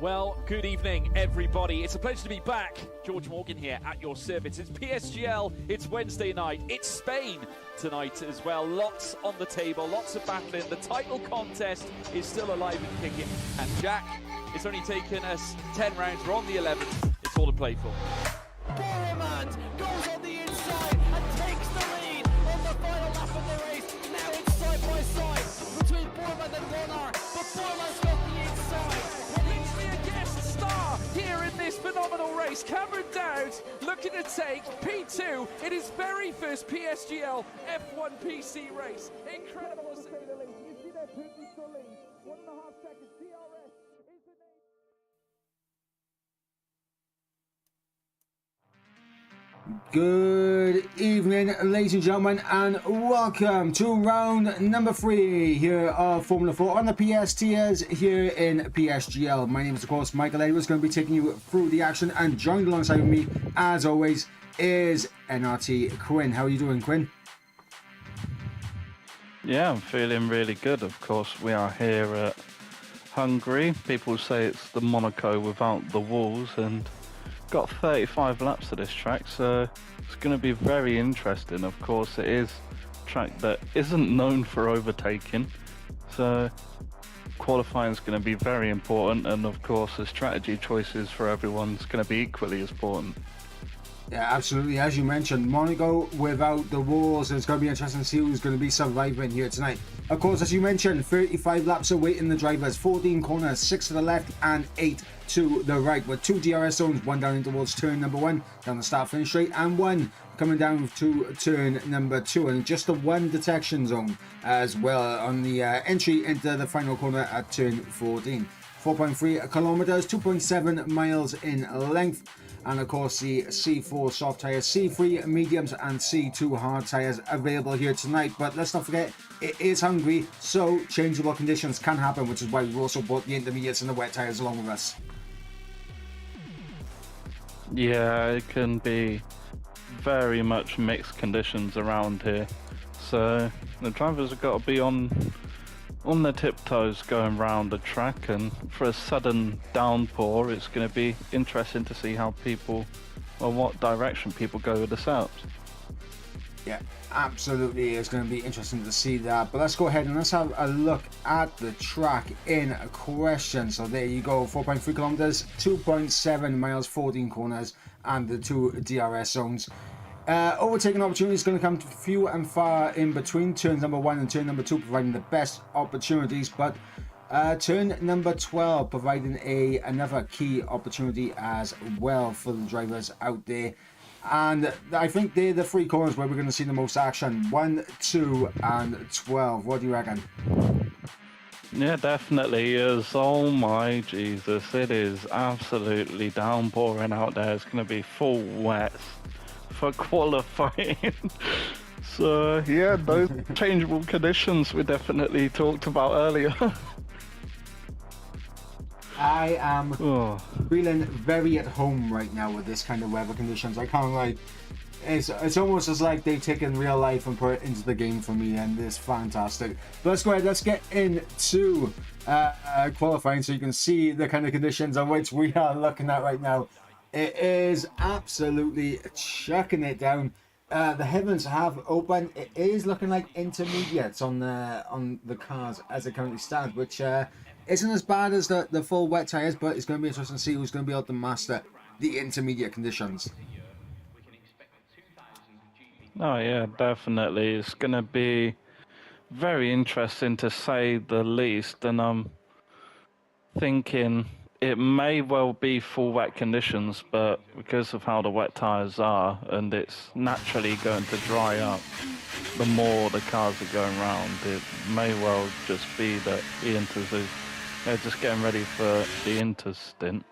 Well, good evening, everybody. It's a pleasure to be back. George Morgan here at your service. It's PSGL, it's Wednesday night, it's Spain tonight as well. Lots on the table, lots of battling. The title contest is still alive and kicking. And Jack, it's only taken us 10 rounds. We're on the 11th. It's all to play for. Boromant goes on the inside and takes the lead on the final lap of the race. Now it's side by side between Boromant and Warner, but Boromant's got the inside. Star here in this phenomenal race. Cameron Dowd looking to take P2 in his very first PSGL F1 PC race. Incredible to say the least. You see that Putin still lead. 1.5 seconds. DRS is the name. Good evening, ladies and gentlemen, and welcome to round number 3 here of Formula 4 on the PS tiers here in PSGL. My name is, of course, Michael Edwards, going to be taking you through the action, and joined alongside me, as always, is NRT Quinn. How are you doing, Quinn? Yeah, I'm feeling really good. Of course, we are here at Hungary. People say it's the Monaco without the walls, and got 35 laps of this track, so it's going to be very interesting. Of course, it is a track that isn't known for overtaking, so qualifying is going to be very important, and of course the strategy choices for everyone's going to be equally as important. Yeah, absolutely. As you mentioned, Monaco without the walls. It's going to be interesting to see who's going to be surviving here tonight. Of course, as you mentioned, 35 laps awaiting the drivers, 14 corners, 6 to the left and 8 to the right, with 2 DRS zones, 1 down in towards turn number 1 down the start finish straight, and 1 coming down to turn number 2, and just the 1 detection zone as well on the entry into the final corner at turn 14. 4.3 kilometers, 2.7 miles in length. And of course the C4 soft tyres, C3 mediums and C2 hard tyres available here tonight. But let's not forget, it is Hungary, so changeable conditions can happen, which is why we've also brought the intermediates and the wet tyres along with us. Yeah, it can be very much mixed conditions around here, so the drivers have got to be on their tiptoes going round the track, and for a sudden downpour it's going to be interesting to see how people, or what direction people go with the setups. Yeah, absolutely, it's going to be interesting to see that. But let's go ahead and let's have a look at the track in question. So there you go, 4.3 kilometers, 2.7 miles, 14 corners and the 2 DRS zones. Overtaking opportunities is going to come few and far in between turn number 1 and turn number 2, providing the best opportunities, but turn number 12 providing another key opportunity as well for the drivers out there. And I think they're the 3 corners where we're going to see the most action: 1, 2 and 12. What do you reckon? Yeah, definitely is. Oh my Jesus, it is absolutely downpouring out there. It's going to be full wet for qualifying. So yeah, those changeable conditions we definitely talked about earlier. I am Oh. feeling very at home right now with this kind of weather conditions. I can't like. It's almost as like they've taken real life and put it into the game for me, and it's fantastic. But let's go ahead. Let's get into qualifying so you can see the kind of conditions on which we are looking at right now. It is absolutely chucking it down. The heavens have opened. It is looking like intermediates on the cars as it currently stands, which isn't as bad as the full wet tires, but it's going to be interesting to see who's going to be able to master the intermediate conditions. Oh yeah, definitely. It's going to be very interesting to say the least, and I'm thinking it may well be full wet conditions, but because of how the wet tyres are, and it's naturally going to dry up the more the cars are going round, it may well just be that they're just getting ready for the Inter stint.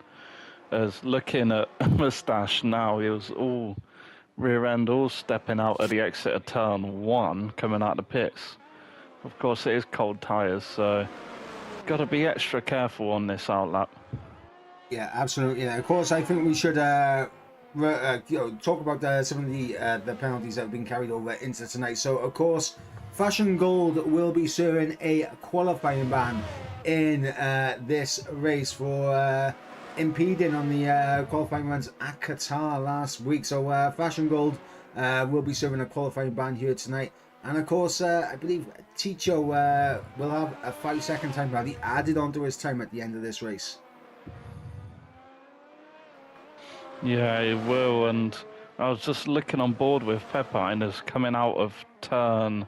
As looking at Moustache now, he was all rear end, all stepping out at the exit of turn 1, coming out the pits. Of course, it is cold tyres, so got to be extra careful on this outlap. Yeah, absolutely. Of course, I think we should talk about some of the penalties that have been carried over into tonight. So, of course, Fashion Gold will be serving a qualifying ban in this race for impeding on the qualifying runs at Qatar last week. So, Fashion Gold will be serving a qualifying ban here tonight. And of course, I believe Ticho will have a 5-second time penalty added onto his time at the end of this race. Yeah, it will, and I was just looking on board with Pepine as coming out of turn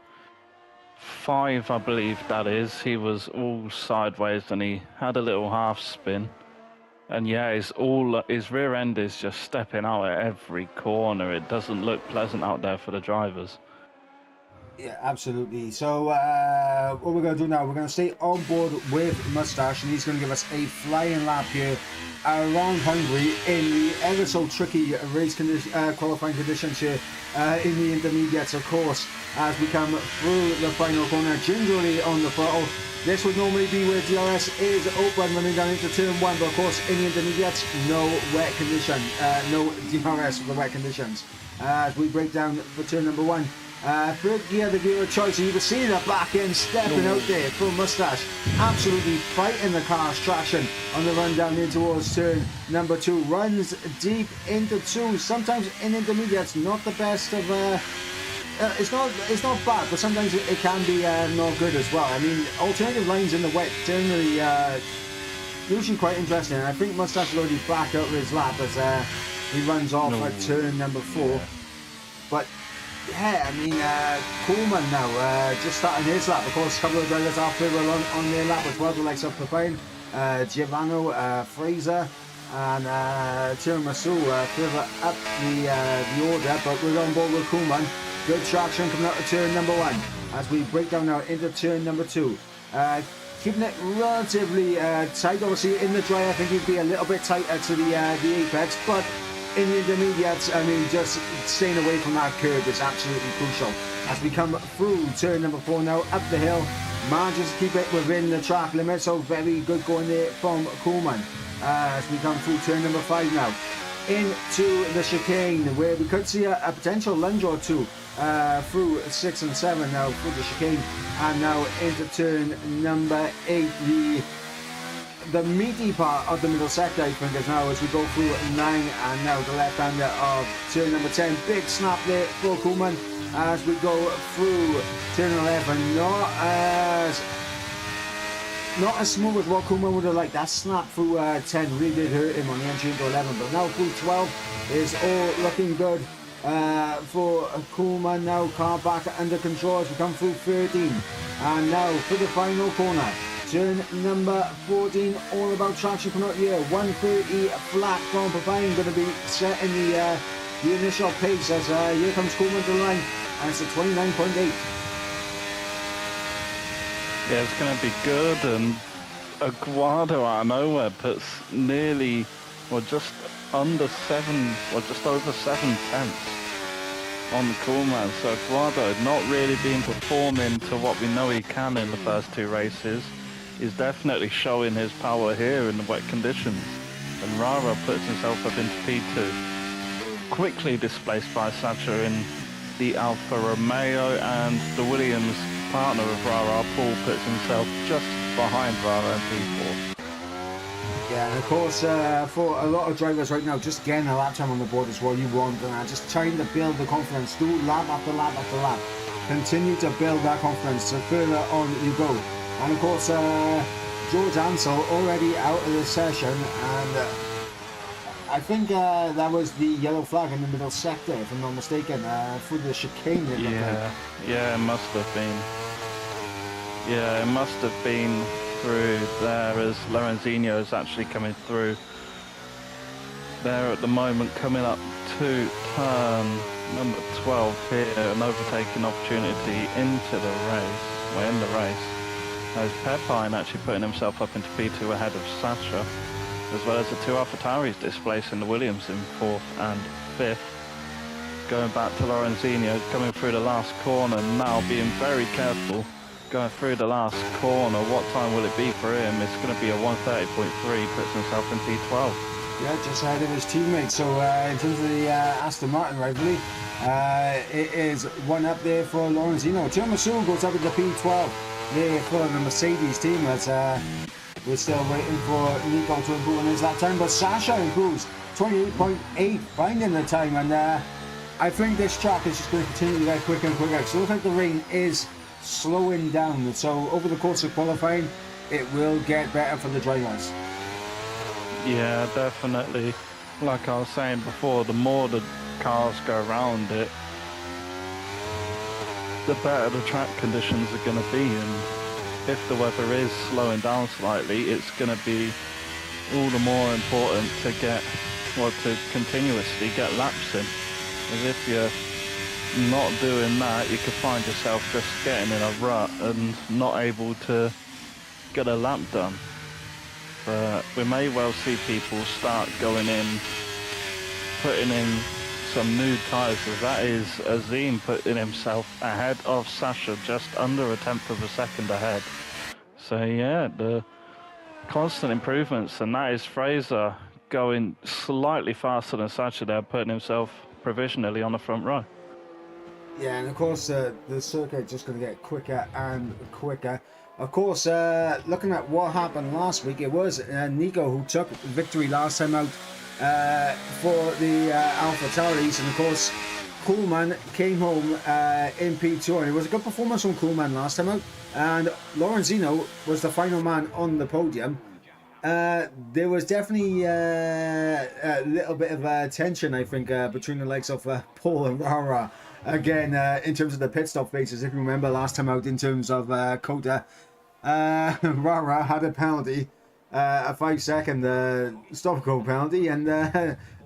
5, I believe that is. He was all sideways and he had a little half spin. And yeah, his rear end is just stepping out at every corner. It doesn't look pleasant out there for the drivers. Yeah, absolutely. So what we're going to do now, we're going to stay on board with Moustache, and he's going to give us a flying lap here around Hungary in the ever so tricky race qualifying conditions here in the intermediates, of course, as we come through the final corner gingerly on the throttle. This would normally be where DRS is open running down into turn 1, but of course in the intermediates, no wet condition, no DRS for the wet conditions. As we break down for turn number 1. Third gear, the gear of choice, and you can see the back end stepping out there from Moustache, absolutely fighting the car's traction on the run down in towards turn number 2. Runs deep into 2, sometimes in intermediates, not the best of. It's not bad, but sometimes it can be not good as well. I mean, alternative lines in the wet generally usually quite interesting, and I think Moustache has already backed out his lap as he runs off at turn number 4. But yeah, I mean, Coleman now just starting his lap. Of course, a couple of drivers after were on their lap as well, the likes of Pepine, Giovanni, Fraser, and Tiramisu further up the order. But we're on board with Coleman. Good traction coming out of turn number 1 as we break down now into turn number 2. Keeping it relatively tight. Obviously, in the dry, I think he'd be a little bit tighter to the apex, but in the intermediates, I mean, just staying away from that curve is absolutely crucial. As we come through turn number 4 now, up the hill, manages to keep it within the track limit, so very good going there from Coleman. As we come through turn number 5 now, into the chicane, where we could see a potential lunge or two through 6 and 7 now through the chicane, and now into turn number 8, the meaty part of the middle sector, I think, is now as we go through 9 and now the left-hander of turn number 10. Big snap there for Koolman as we go through turn 11. Not as smooth as what Koolman would have liked. That snap through 10 really did hurt him on the entry into 11, but now through 12 is all looking good for Koolman. Now car back under control as we come through 13, and now for the final corner, turn number 14, all about traction coming out here. 130 flat from Pepine, going to be setting the initial pace as here comes Koolman to the line, and it's a 29.8. Yeah, it's going to be good, and Aguado out of nowhere puts nearly, just under 7, or just over 7 tenths on Coolman. So Guado not really been performing to what we know he can in the first two races. He's definitely showing his power here in the wet conditions. And Rara puts himself up into P2. Quickly displaced by Sacha in the Alfa Romeo, and the Williams partner of Rara, Paul, puts himself just behind Rara in P4. Yeah, and of course, for a lot of drivers right now, just getting a lap time on the board is what you want, and just trying to build the confidence, do lap after lap after lap. Continue to build that confidence, so further on you go. And of course, George Ansell already out of the session, and I think that was the yellow flag in the middle sector, if I'm not mistaken, for the chicane. Yeah, it must have been. Yeah, it must have been through there, as Lorenzino is actually coming through there at the moment, coming up to turn number 12 here, an overtaking opportunity into the race. We're in the race. As Pepine actually putting himself up into P2 ahead of Sacha, as well as the two AlphaTauris displacing the Williams in 4th and 5th. Going back to Lorenzino, coming through the last corner, now being very careful. Going through the last corner, what time will it be for him? It's going to be a 1:30.3, puts himself in P12. Yeah, just ahead of his teammate. So in terms of the Aston Martin rivalry, it is one up there for Lorenzino. Tiramisu goes up into P12 there for the Mercedes team. As we're still waiting for Nico to improve on his lap time, but Sasha improves 28.8, finding the time, and I think this track is just going to continue to get quicker and quicker. So it looks like the rain is slowing down, so over the course of qualifying it will get better for the drivers. Yeah, definitely. Like I was saying before, the more the cars go around it, the better the track conditions are going to be, and if the weather is slowing down slightly, it's going to be all the more important to to continuously get laps in. As if you're not doing that, you could find yourself just getting in a rut and not able to get a lap done. But we may well see people start going in, putting in some new tyres, as that is Azim putting himself ahead of Sasha, just under a tenth of a second ahead. So yeah, the constant improvements, and that is Fraser going slightly faster than Sasha there, putting himself provisionally on the front row. Yeah, and of course the circuit just going to get quicker and quicker. Of course, looking at what happened last week, it was Nico who took victory last time out for the AlphaTauris, and of course Coolman came home in P2, and it was a good performance from Coolman last time out, and Lorenzino was the final man on the podium. There was definitely a little bit of tension, I think, between the likes of Paul and Rara. Again, in terms of the pit stop faces, if you remember last time out in terms of Kota, Rara had a penalty, a 5-second stop-go penalty, and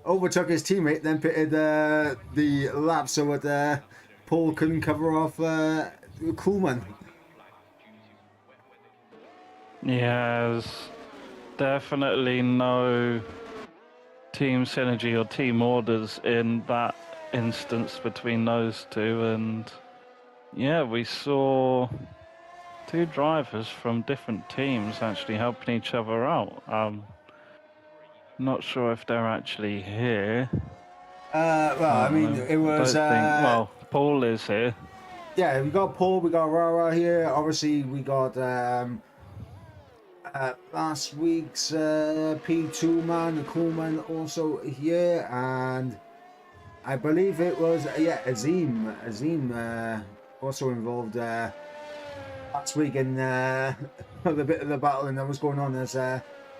overtook his teammate, then pitted the lap so that Paul couldn't cover off Coolman. Yeah, there's definitely no team synergy or team orders in that instance between those two, and yeah, we saw two drivers from different teams actually helping each other out. Not sure if they're actually here. I mean, it was well, Paul is here. Yeah, we got Paul, we got Rara here. Obviously we got last week's P2 man, Coolman, also here, and I believe it was Azim also involved last week in the bit of the battling that was going on as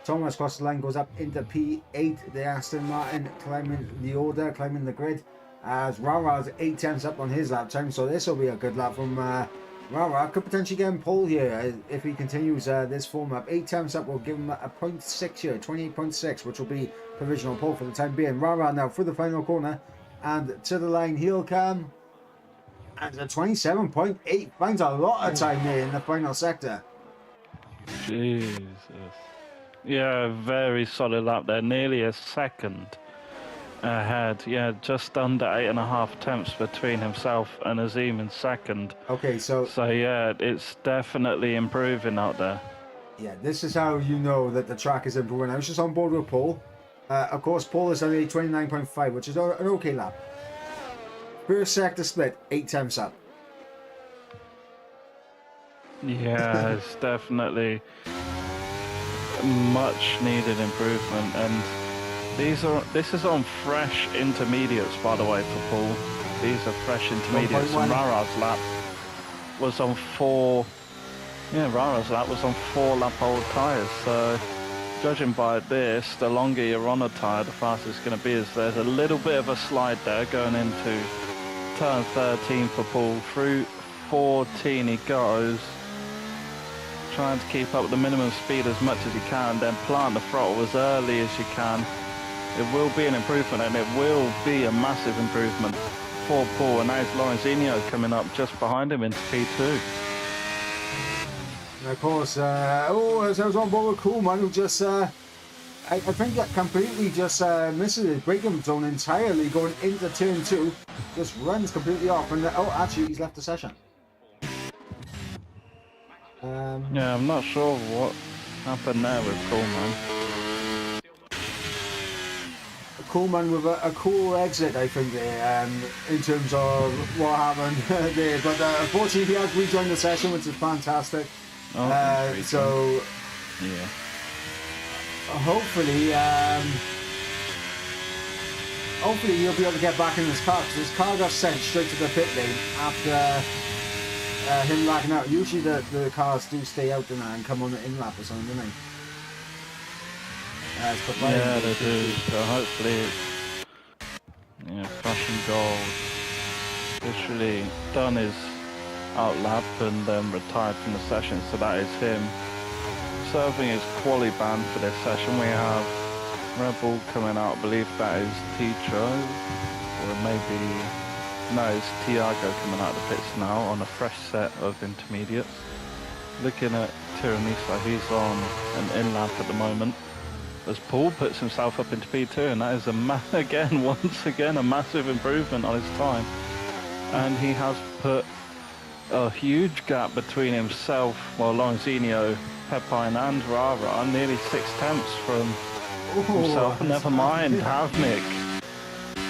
Thomas across the line goes up into P8. The Aston Martin climbing the order, climbing the grid, as Rara's 8 tenths up on his lap time, so this will be a good lap from Rara. Could potentially get him pole here if he continues this form up. 8 tenths up will give him a 0.6 here, 28.6, which will be provisional pole for the time being. Rara now for the final corner, and to the line he'll come, and a 27.8 finds a lot of time there in the final sector. Jesus. Yeah, very solid lap there, nearly a second ahead. Yeah, just under 8.5 tenths between himself and Azim in second. Okay, so So yeah, it's definitely improving out there. yeah, this is how you know that the track is improving. I was just on board with Paul. Of course, Paul is on a 29.5, which is an okay lap. First sector split, 8 tenths up. Yeah, it's definitely much needed improvement, and this is on fresh intermediates, by the way, for Paul. These are fresh intermediates. 1.1. And Rara's lap was on 4. Yeah, Rara's lap was on 4 lap old tyres. So judging by this, the longer you're on a tyre, the faster it's going to be. As there's a little bit of a slide there going into turn 13 for Paul. Through 14 he goes, trying to keep up with the minimum speed as much as you can, then plant the throttle as early as you can. It will be an improvement, and it will be a massive improvement for Paul. And now it's Lorenzino coming up just behind him into P2. And of course, as I was on board with Coolman, who just, I think that completely just misses his braking zone entirely going into turn 2. Just runs completely off, and oh, actually, he's left the session. Yeah, I'm not sure what happened there with Coolman. Coolman with a cool exit, I think, there, in terms of what happened there. But unfortunately, he has rejoined the session, which is fantastic. So, yeah, hopefully, hopefully he'll be able to get back in his car, because his car got sent straight to the pit lane after him lagging out. Usually the cars do stay out and come on the in lap or something, don't they? yeah, they do. So hopefully it's, yeah, Fashion Gold literally done his out lap and then retired from the session. So that is him serving his quali ban for this session. We have Red Bull coming out. I believe that is Teacher, or maybe no, it's Tiago coming out of the pits now on a fresh set of intermediates. Looking at Tiramisu, he's on an in lap at the moment, as Paul puts himself up into P2, and that is once again a massive improvement on his time. And he has put a huge gap between himself, well, Lorenzino, Pepine and Rara, nearly 6 tenths from himself. Never mind,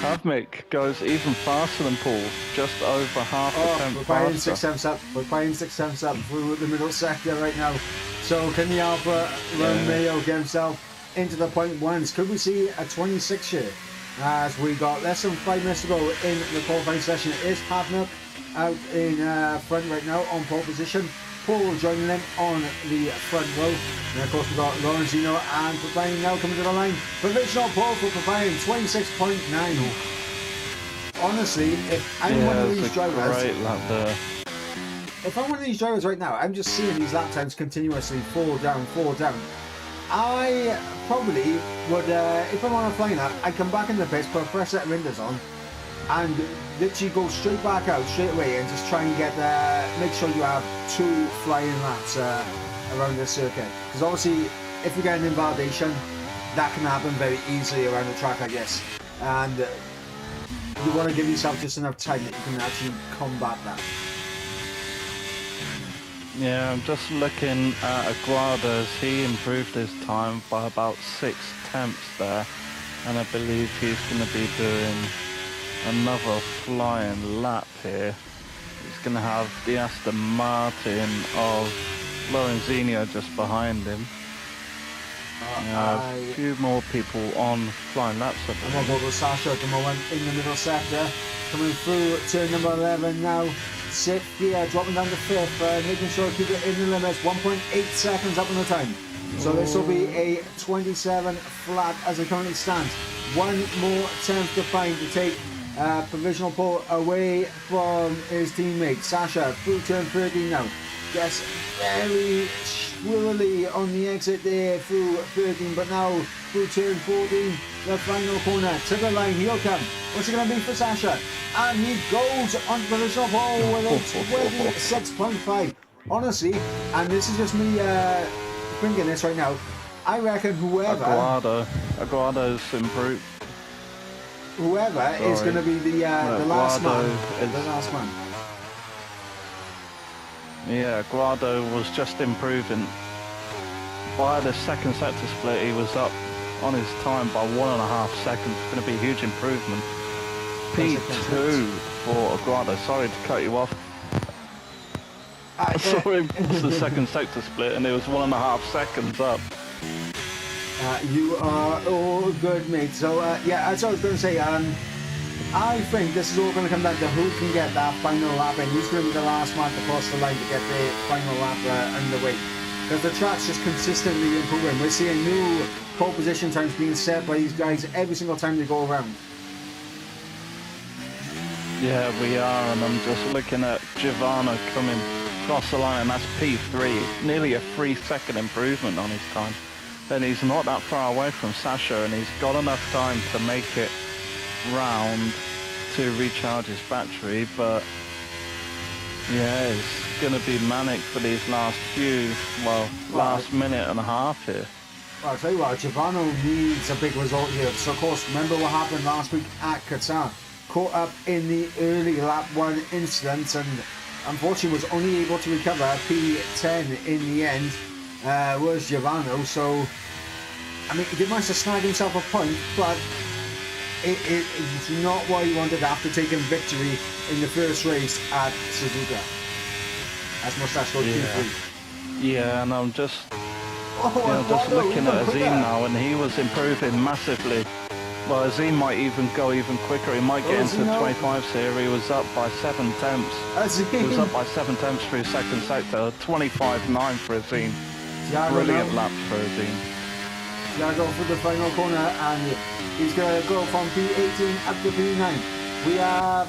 Havmik goes even faster than Paul, just over half a tenth we're playing faster. 6 tenths up. We're playing 6 tenths up through the middle sector right now. So can the Alfa Romeo get himself into the point ones? Could we see a 26 here? As we got less than 5 minutes to go in the qualifying session. It is Havmik out in front right now on pole position. Paul joining them on the front row. And of course we've got Lorenzino and Pepine now coming to the line. Provisional pole for Pepine, 26.9. Honestly, if I'm one of these drivers, great lap there. if I'm one of these drivers right now, I'm just seeing these lap times continuously fall down. I probably would, if I'm on a flying lap, I'd come back in the pits, put a fresh set of windows on, and literally go straight back out straight away and just try and get make sure you have 2 flying laps around the circuit. Because obviously, if you get an invalidation, that can happen very easily around the track, I guess. And you want to give yourself just enough time that you can actually combat that. Yeah, I'm just looking at Aguadas. He improved his time by about 6 tenths there, and I believe he's going to be doing another flying lap here. He's going to have the Aston Martin of Lorenzino just behind him. A few more people on flying laps at the I'm on board with Sasha at the moment in the middle sector. Coming through turn number 11 now. 6th gear, dropping down to 5th, making sure to keep it in the limits. 1.8 seconds up on the time. So this will be a 27 flat as it currently stands. 1 more tenth to find to take provisional pole away from his teammate. Sasha through turn 13 now. Gets very swirly on the exit there through 13, but now through turn 14, the final corner to the line. He'll come. What's it going to be for Sasha? And he goes on provisional pole with a 26.5. Honestly, and this is just me thinking this right now, I reckon whoever... Aguado's improved. whoever is going to be the last Guado man. The last man. Yeah, Guado was just improving. By the second sector split, he was up on his time by 1.5 seconds. It's going to be a huge improvement. P2 for Guado. Sorry to cut you off. I saw him pass the second sector split, and it was 1.5 seconds up. You are all good, mate. So, yeah, as I was going to say, I think this is all going to come down to who can get that final lap in. Who's going to be the last man to cross the line to get the final lap underway. Because the track's just consistently improving. We're seeing new pole position times being set by these guys every single time they go around. Yeah, we are, and I'm just looking at Giovanna coming across the line, and that's P3. Nearly a 3-second improvement on his time. And he's not that far away from Sasha, and he's got enough time to make it round to recharge his battery, but yeah, it's going to be manic for these last last minute and a half here. Well, I'll tell you what, Giovanni needs a big result here. So, of course, remember what happened last week at Qatar? Caught up in the early lap 1 incident and unfortunately was only able to recover P10 in the end, was Giovanni. So, I mean, he did manage to snag himself a point, but it's not what he wanted after taking victory in the first race at Suzuka. As Mustache goes P3. Yeah, and I'm just, just looking at Azim now, and he was improving massively. Well, Azim might even go even quicker. He might get into 25s here. He was up by 7 tenths. He was up by 7 tenths through second sector. 25.9 for Azim. Brilliant lap for Azim. Thiago for the final corner, and he's going to go from P18 up to P9. We have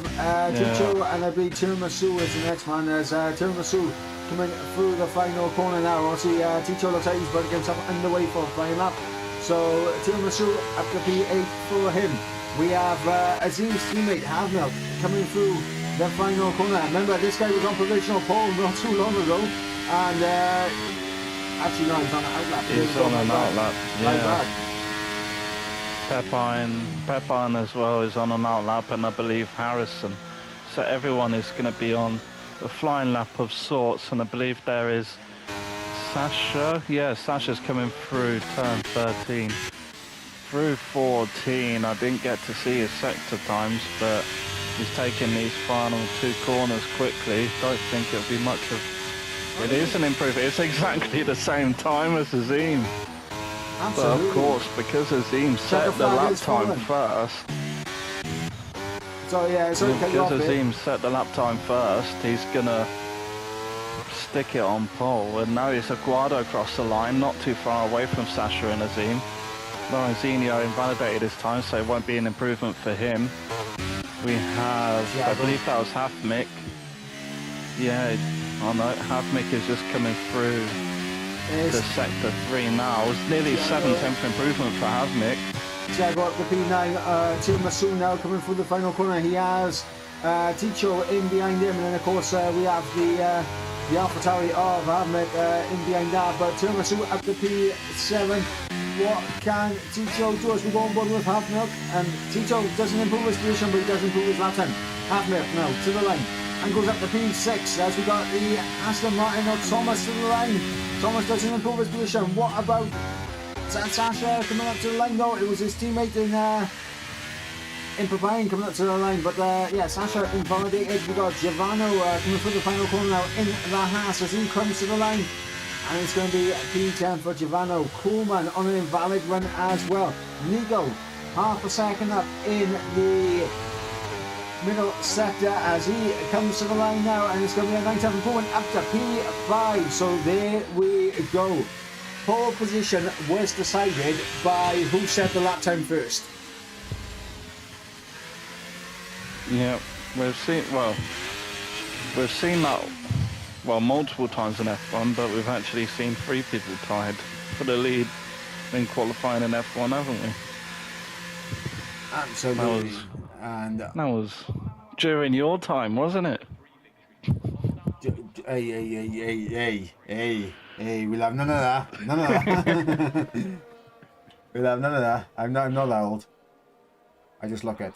Chicho, and I believe Tiramisu is the next man. There's Tiramisu coming through the final corner now. Obviously, Chicho looks like he's about to get himself underway for the final lap. So Tiramisu up to P8 for him. We have Azim's teammate Havnel coming through the final corner. Remember, this guy was on provisional pole not too long ago, and actually no, he's on an outlap. He's on an outlap, yeah. Back. Pepine as well is on an outlap, and I believe Harrison. So everyone is going to be on a flying lap of sorts, and I believe there is Sasha. Yeah, Sasha's coming through turn 13. Through 14, I didn't get to see his sector times, but he's taking these final 2 corners quickly. Don't think it'll be much of... It is an improvement. It's exactly the same time as Azim. Absolutely. But of course, because Azim set the lap time first... So yeah, it's okay. Because Azim set the lap time first, he's gonna stick it on pole, and now it's a Guado across the line, not too far away from Sasha and Azim. Lorenzinho invalidated his time, so it won't be an improvement for him. We have, I believe that was Hafmik. Yeah, oh no, Hafmik is just coming through the sector 3 now. It's nearly 7/10 improvement for Hafmik. Thiago up the P9, Tiramisu now coming through the final corner. He has Ticho in behind him, and then of course we have the AlphaTauri of Hafmik in behind that, but Tiramisu up to P7. What can Ticho do as we go on board with Hafmik? And Ticho doesn't improve his position, but he does improve his lap time. Hafmik now to the line and goes up to P6 as we got the Aston Martin of Thomas to the line. Thomas doesn't improve his position. What about Sasha coming up to the line? No, it was his teammate in Pepine coming up to the line, but yeah, Sasha invalidated. We got Giovanni coming through the final corner now in the Haas as he comes to the line, and it's going to be P10 for Giovanni. Coolman on an invalid run as well. Nico half a second up in the middle sector as he comes to the line now, and it's going to be a 9-10 improvement up to P5. So there we go. Pole position was decided by who set the lap time first. Yeah, we've seen that multiple times in F1, but we've actually seen 3 people tied for the lead in qualifying in F1, haven't we? Absolutely. That was during your time, wasn't it? Hey, we'll have none of that. None of that. We'll have none of that. I'm not that old. I just look at.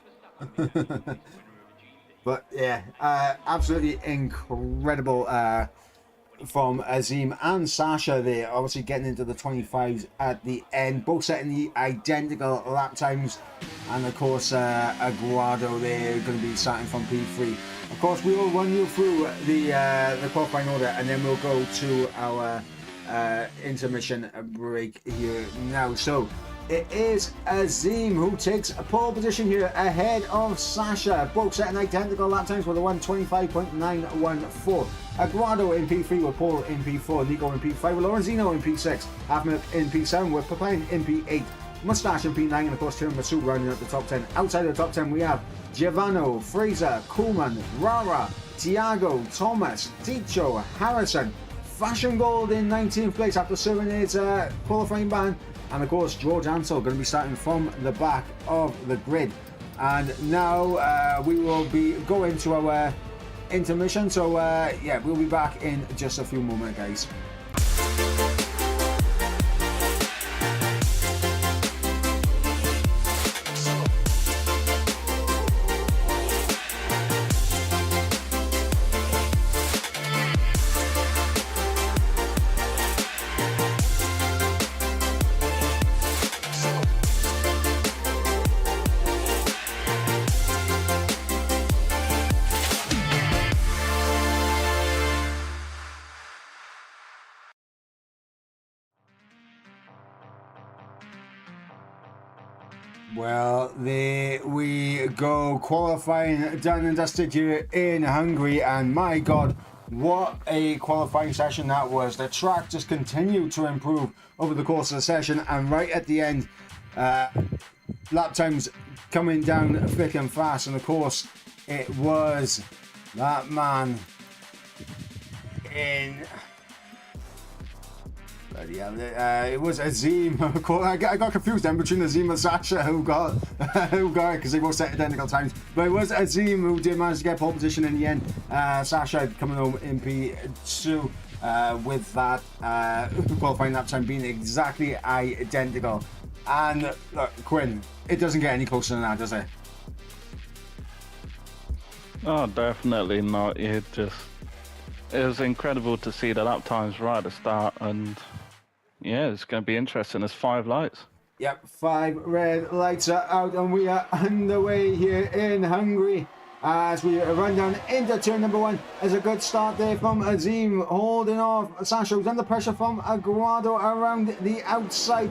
But yeah, absolutely incredible from Azim and Sasha there, obviously getting into the 25s at the end, both setting the identical lap times, and of course Aguado there going to be starting from P3. Of course, we will run you through the qualifying order, and then we'll go to our intermission break here now. So it is Azim who takes a pole position here ahead of Sasha, both setting identical lap times with a 1:25.914. Aguado in P3 with Paul in P4, Nico in P5 with Lorenzino in P6, Halfmilk in P7 with Papine in P8, Mustache in P9, and of course Tiramisu rounding up the top 10. Outside of the top 10 we have Giovanni, Fraser, Kuhlman, Rara, Tiago, Thomas, Ticho, Harrison, Fashion Gold in 19th place after serving his qualifying ban, and of course George Ansell going to be starting from the back of the grid. And now we will be going to our intermission, so yeah, we'll be back in just a few moments, guys. Well, there we go, qualifying done and dusted here in Hungary, and my god, what a qualifying session that was. The track just continued to improve over the course of the session, and right at the end, lap times coming down thick and fast, and of course it was that man in... it was Azim. I got confused then between Azim and Sasha who got it because they both set identical times. But it was Azim who did manage to get pole position in the end. Sasha coming home in P2 with that qualifying lap time being exactly identical. And look, Quinn, it doesn't get any closer than that, does it? Oh, definitely not. It was incredible to see the lap times right at the start, and yeah, it's going to be interesting. There's 5 lights. Yep, 5 red lights are out, and we are underway here in Hungary as we run down into turn number 1. There's a good start there from Azim, holding off Sasha, who's under pressure from Aguado around the outside.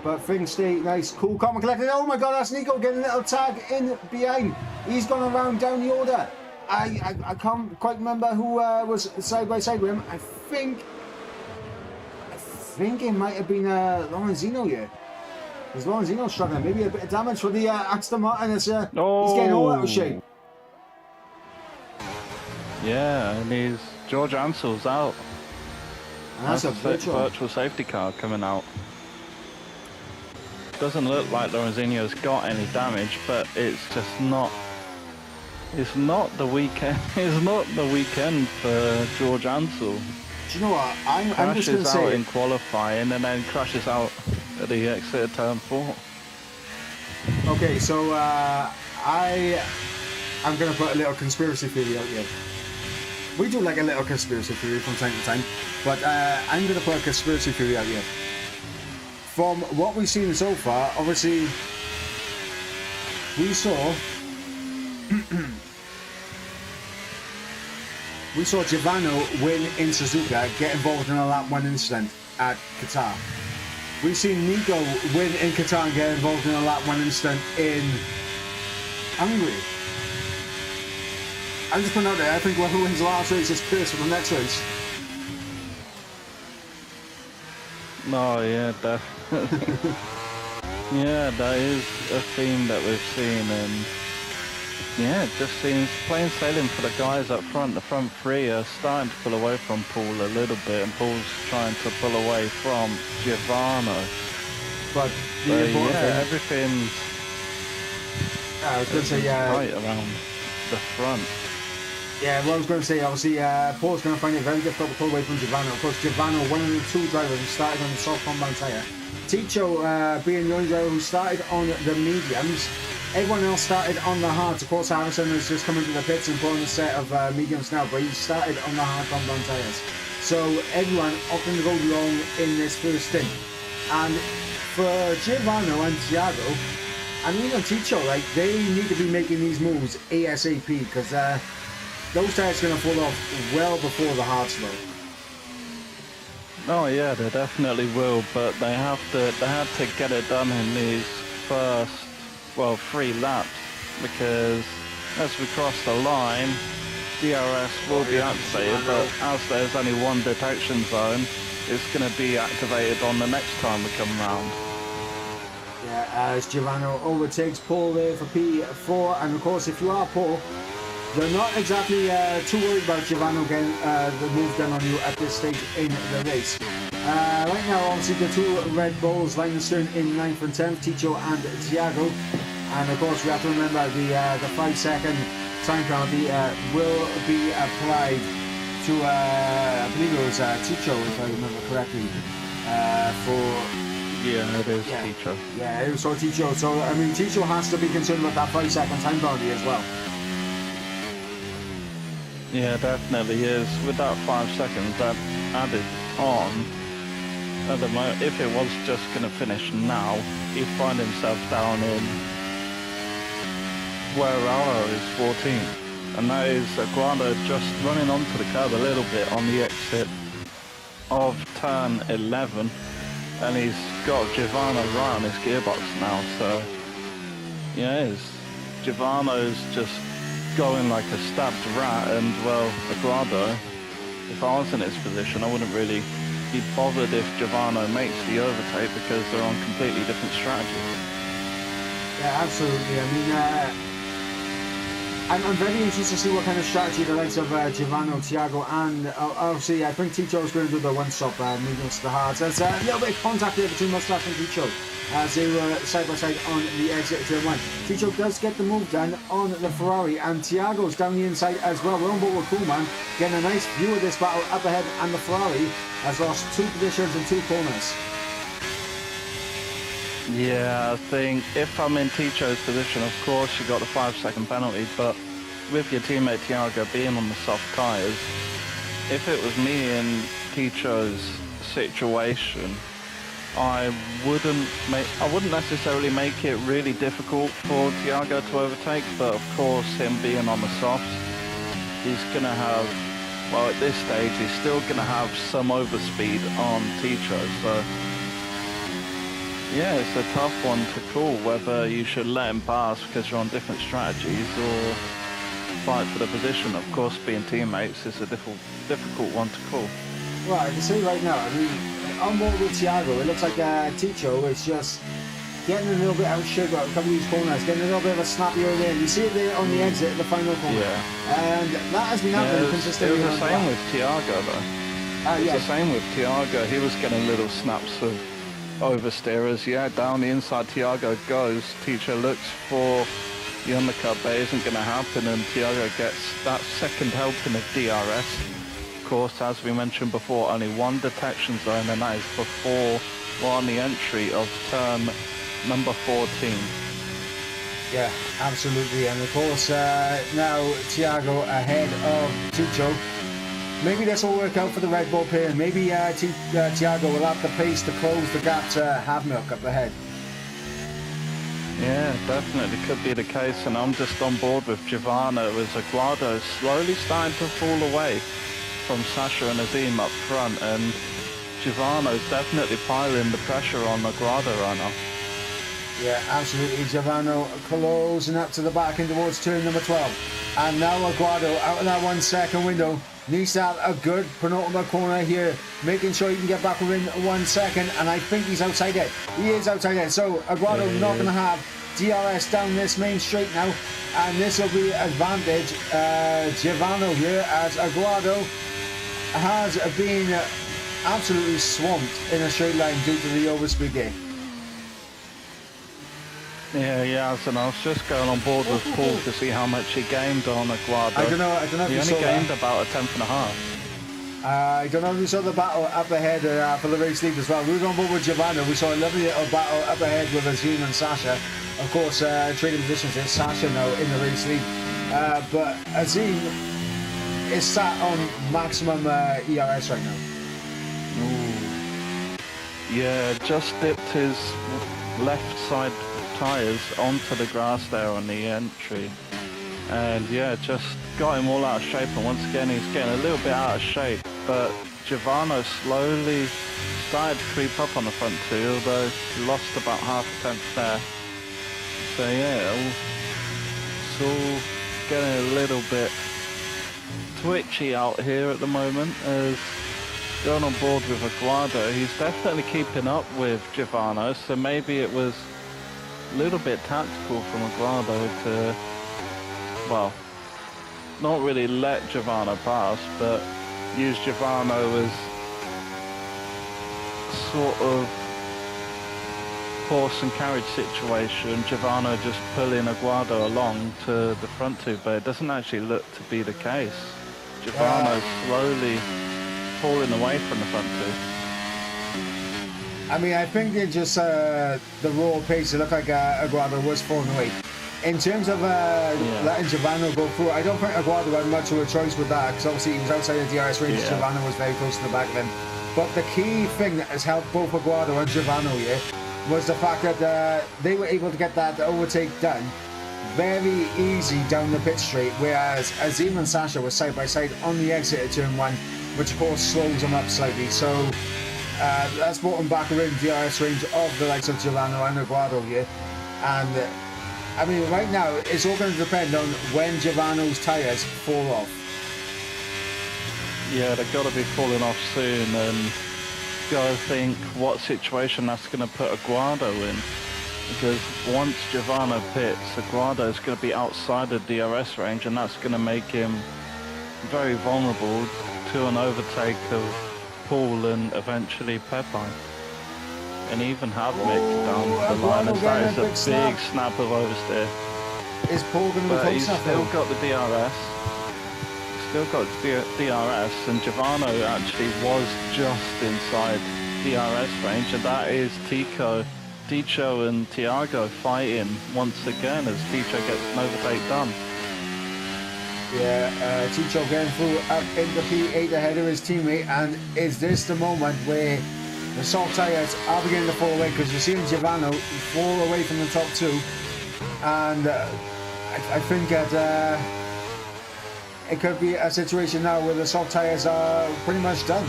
But things stay nice, cool, calm and collected. Oh my god, that's Nico getting a little tag in behind. He's gone around down the order. I can't quite remember who was side by side with him. I think it might have been Lorenzino here. Because Lorenzino's struggling. Maybe a bit of damage for the Aston Martin. He's getting all out of shape. Yeah, and George Ansell's out. And that's a virtual safety car coming out. Doesn't look like Lorenzino's got any damage, but it's just not. It's not the weekend. It's not the weekend for George Ansell. Do you know what? I'm just going to say... Crashes out in qualifying and then crashes out at the exit of turn 4. Okay, so I'm going to put a little conspiracy theory out here. We do like a little conspiracy theory from time to time, but I'm going to put a conspiracy theory out here. From what we've seen so far, obviously, we saw... we saw Giovanni win in Suzuka, get involved in a lap 1 incident at Qatar. We've seen Nico win in Qatar and get involved in a lap 1 incident in Hungary. I'm just putting out there, I think whoever wins the last race is cursed for the next race. No, yeah, definitely. Yeah, that is a theme that we've seen, and yeah, it just seems plain sailing for the guys up front. The front 3 are starting to pull away from Paul a little bit, and Paul's trying to pull away from Giovanni. But the important thing, everything's I was going to say right around the front. Yeah, what I was going to say, obviously, Paul's going to find it very difficult to pull away from Giovanni. Of course, Giovanni, one of the 2 drivers who started on the soft compound tyre. Ticho being the only driver who started on the mediums. Everyone else started on the hards. Of course, Harrison has just come into the pits and put on a set of mediums now, but he started on the hard compound tyres. So everyone opting to go long in this first stint. And for Giovanno and Thiago, and even Ticho, like, they need to be making these moves ASAP, because those tyres are going to fall off well before the hard slow. Oh yeah, they definitely will, but they had to get it done in these first, well, 3 laps, because as we cross the line, DRS will be activated, but as there's only one detection zone, it's going to be activated on the next time we come round. Yeah, as Giovanni overtakes Paul there for P4, and of course, if you are Paul, you're not exactly too worried about Giovanni getting the move done on you at this stage in the race. Right now, obviously, the 2 Red Bulls, Ryan Stern in 9th and 10th, Ticho and Thiago. And of course, we have to remember the 5-second time penalty will be applied to, I believe it was Ticho, if I remember correctly, Yeah, it is Ticho. Yeah, it was for Ticho. So, I mean, Ticho has to be concerned about that 5-second time penalty as well. Yeah, definitely is. With that 5 seconds that added on, at the moment, if it was just going to finish now, he'd find himself down in where Arlo is 14th. And that is Aguado just running onto the curb a little bit on the exit of turn 11. And he's got Giovanni right on his gearbox now, so yeah, Giovanni's just going like a stabbed rat, and well, Aguado, if I was in his position, I wouldn't really be bothered if Giovanni makes the overtake, because they're on completely different strategies. Yeah, absolutely. I mean, I'm very interested to see what kind of strategy the likes of Giovanni, Thiago, and obviously I think Ticho's going to do the one-stop movements to the hards. There's a little bit of contact there between Mustafa and Ticho as they were side by side on the exit of turn 1. Ticho does get the move done on the Ferrari, and Thiago's down the inside as well. We're on board with Koolman, getting a nice view of this battle up ahead, and the Ferrari has lost 2 positions in 2 corners. Yeah, I think if I'm in Ticho's position, of course you got the 5-second penalty, but with your teammate Thiago being on the soft tyres, if it was me in Ticho's situation, I wouldn't necessarily make it really difficult for Thiago to overtake, but of course him being on the softs, he's gonna have, well, at this stage he's still gonna have some overspeed on Ticho, so yeah, it's a tough one to call whether you should let him pass because you're on different strategies or fight for the position. Of course, being teammates is a difficult one to call. Well, I can see right now, I mean, on board with Thiago, it looks like Ticho is just getting a little bit out of sugar at a couple of these corners, getting a little bit of a snap here and there. You see it there on the exit of the final corner. Yeah. And that has been happening consistently. It was the same with Thiago, though. It's the same with Thiago. He was getting little snaps of oversteerers. Yeah, down the inside Thiago goes. Ticho looks for the undercut, but it isn't going to happen, and Thiago gets that second helping of DRS. Of course, as we mentioned before, only 1 detection zone, and that is before we're on the entry of turn number 14. Yeah, absolutely. And of course, now Thiago ahead of Ticho. Maybe this will work out for the Red Bull pair. Maybe Thiago will have the pace to close the gap to Havmilk up ahead. Yeah, definitely could be the case, and I'm just on board with Giovanni as Aguado is slowly starting to fall away from Sasha and Azim up front, and Giovanni's definitely piling the pressure on Aguado right now. Yeah, absolutely. Giovanni closing up to the back and towards turn number 12. And now Aguado out of that 1 second window. Needs to have a good penultimate corner here, making sure he can get back within 1 second, and I think he's outside it. He is outside it. So Aguado not going to have DRS down this main straight now, and this will be advantage Giovanni here, as Aguado has been absolutely swamped in a straight line due to the overspeed game. Yeah, and I was just going on board with Paul to see how much he gained on Aguado. I don't know if he you only saw gained that. about a 10.5. I don't know if you saw the battle up ahead for the race lead as well. We were on board with Giovanni. We saw a lovely little battle up ahead with Azim and Sasha. Of course, trading positions is Sasha now in the race lead. But Azim is sat on maximum ERS right now. Ooh. Yeah, just dipped his left side tyres onto the grass there on the entry. And yeah, just got him all out of shape, and once again he's getting a little bit out of shape, but Giovanni slowly started to creep up on the front two, although he lost about half a tenth there. So yeah, it's all getting a little bit twitchy out here at the moment as going on board with Aguado. He's definitely keeping up with Giovanni, so maybe it was a little bit tactical from Aguado to, well, not really let Giovanni pass, but use Giovanni as sort of horse and carriage situation. Giovanni just pulling Aguado along to the front two, but it doesn't actually look to be the case. Giovanni slowly falling away from the front two. I mean, I think they just the raw pace. It looked like Aguado was falling away. In terms of letting Giovanni go through, I don't think Aguado had much of a choice with that, because obviously he was outside the DRS range. Yeah. Giovanni was very close to the back then. But the key thing that has helped both Aguado and Giovanni here was the fact that they were able to get that overtake done very easy down the pit straight, whereas Azim and Sasha were side by side on the exit of turn 1, which of course slows them up slightly. So that's brought them back around the DRS range of the likes of Giovanni and Aguado here. And I mean, right now it's all going to depend on when Giovanni's tyres fall off. Yeah, they've got to be falling off soon, and got to think what situation that's going to put Aguado in. Because once Giovanni pits, Aguado is going to be outside the DRS range, and that's going to make him very vulnerable to an overtake of Paul and eventually Pepe. And even have Mick down the line, as that is a big snap of oversteer. Is Paul going to be close enough? Still got the DRS. Still got DRS, and Giovanni actually was just inside DRS range, and that is Ticho and Tiago fighting once again as Ticho gets an overtake done. Yeah, Ticho getting through up into P8 ahead of his teammate, and is this the moment where the soft tyres are beginning to fall away, because you're seeing Giovanni fall away from the top two, and I think that it could be a situation now where the soft tyres are pretty much done.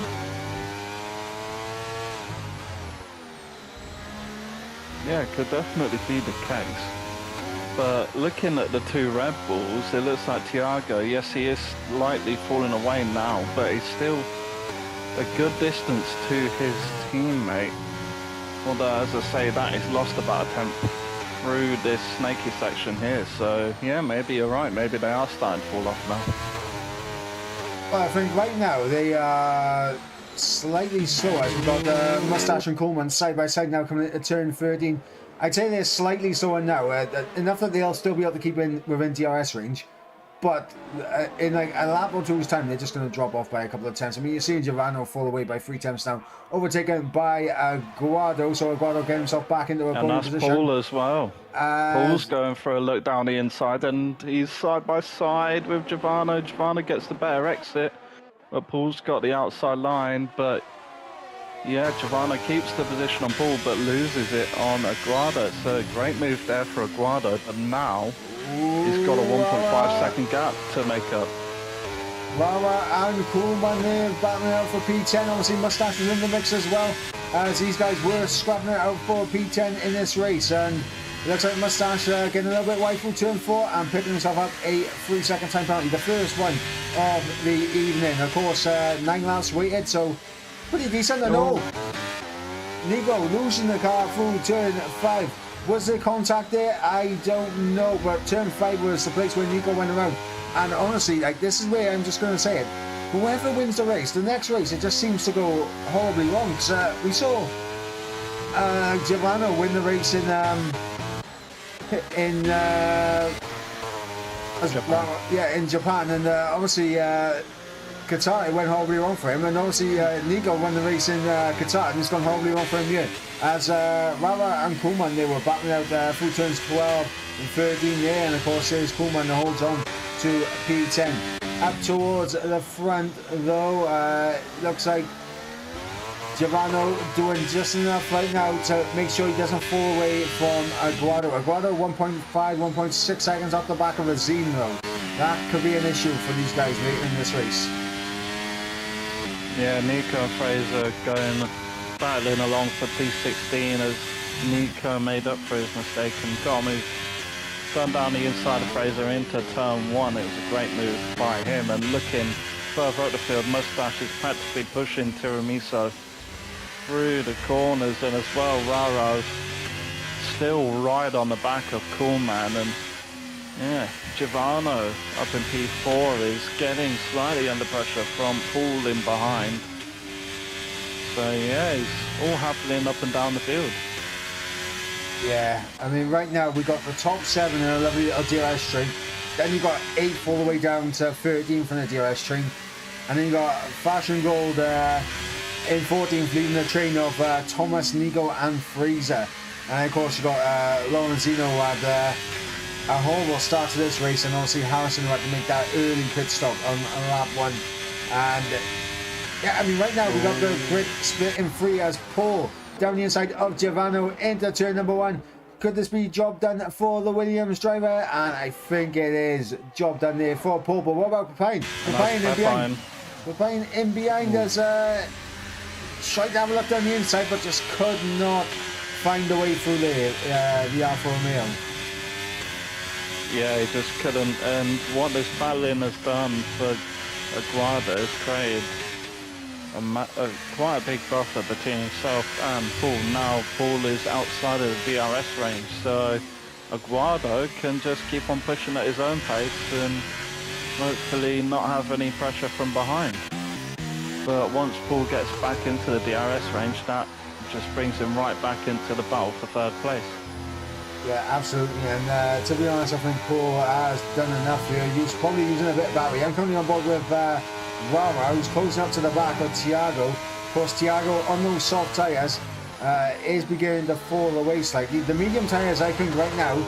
Yeah, it could definitely be the case. But looking at the two Red Bulls, it looks like Tiago, yes, he is slightly falling away now, but he's still a good distance to his teammate. Although, as I say, that is lost about a tenth through this snaky section here. So, yeah, maybe you're right. Maybe they are starting to fall off now. Well, I think right now they are slightly slower. We've got Mustache and Coleman side by side now coming into turn 13. I'd say they're slightly slower now, enough that they'll still be able to keep within DRS range. But in like a lap or two's time, they're just going to drop off by a couple of tenths. I mean, you're seeing Giovanni fall away by 3 tenths now, overtaken by Aguado. So Aguado getting himself back into a pole position. And that's Paul as well. Paul's going for a look down the inside, and he's side by side with Giovanni. Giovanni gets the better exit, but Paul's got the outside line. But yeah, Giovanni keeps the position on Paul, but loses it on Aguado. It's a great move there for Aguado, and now he's got a 1.5 second gap to make up. Rara and Coolman there battling out for P10. Obviously Mustache is in the mix as well, as these guys were scrapping it out for P10 in this race. And it looks like Mustache getting a little bit wide through turn 4 and picking himself up a 3-second time penalty, the first one of the evening. Of course, 9 laps waited, so pretty decent. I know Nico losing the car through turn 5. Was there contact there? I don't know, but turn 5 was the place where Nico went around. And honestly, like, this is where I'm just going to say it. Whoever wins the race, the next race, it just seems to go horribly wrong. Because we saw Giovanni win the race in Japan. In Japan, and obviously Qatar, it went horribly wrong for him, and obviously Nico won the race in Qatar, and it's gone horribly wrong for him here. As Rara and Kuhlmann, they were battling out through turns 12 and 13 there, and of course there's Kuhlmann that holds on to P10. Up towards the front though, looks like Giovanni doing just enough right now to make sure he doesn't fall away from Aguado. Aguado 1.5, 1.6 seconds off the back of Azim though. That could be an issue for these guys later in this race. Yeah, Nico and Fraser battling along for P16 as Nico made up for his mistake and gone down the inside of Fraser into turn 1. It was a great move by him, and looking further up the field, Mustache is practically pushing Tiramisu through the corners, and as well Rara's still right on the back of Kuhlmann, and yeah, Giovanni up in P4 is getting slightly under pressure from Paul in behind. So yeah, it's all happening up and down the field. Yeah, I mean right now we got the top 7 in a lovely little DRS string. Then you got 8 all the way down to 13 from the DRS string. And then you got Fashion Gold in 14th, leading the train of Thomas, Nico and Fraser. And of course you got Lorenzino had a horrible start to this race, and obviously Harrison had to make that early pit stop on lap 1. And yeah, I mean right now we got the quick split in 3 as Paul down the inside of Giovanni into turn number 1. Could this be job done for the Williams driver? And I think it is job done there for Paul. But what about Pepine? Pepine in behind. Pepine in behind us. Tried to have a look down the inside, but just could not find a way through there. The Alfa Romeo. Yeah, he just couldn't. And what this battling has done for Aguado has created quite a big buffer between himself and Paul. Now Paul is outside of the DRS range, so Aguado can just keep on pushing at his own pace and hopefully not have any pressure from behind. But once Paul gets back into the DRS range, that just brings him right back into the battle for 3rd place. Yeah, absolutely. And to be honest, I think Paul has done enough here. He's probably using a bit of battery. I'm currently on board with Rara, who's closing up to the back of Thiago. Of course, Thiago on those soft tyres is beginning to fall away slightly. The medium tyres, I think, right now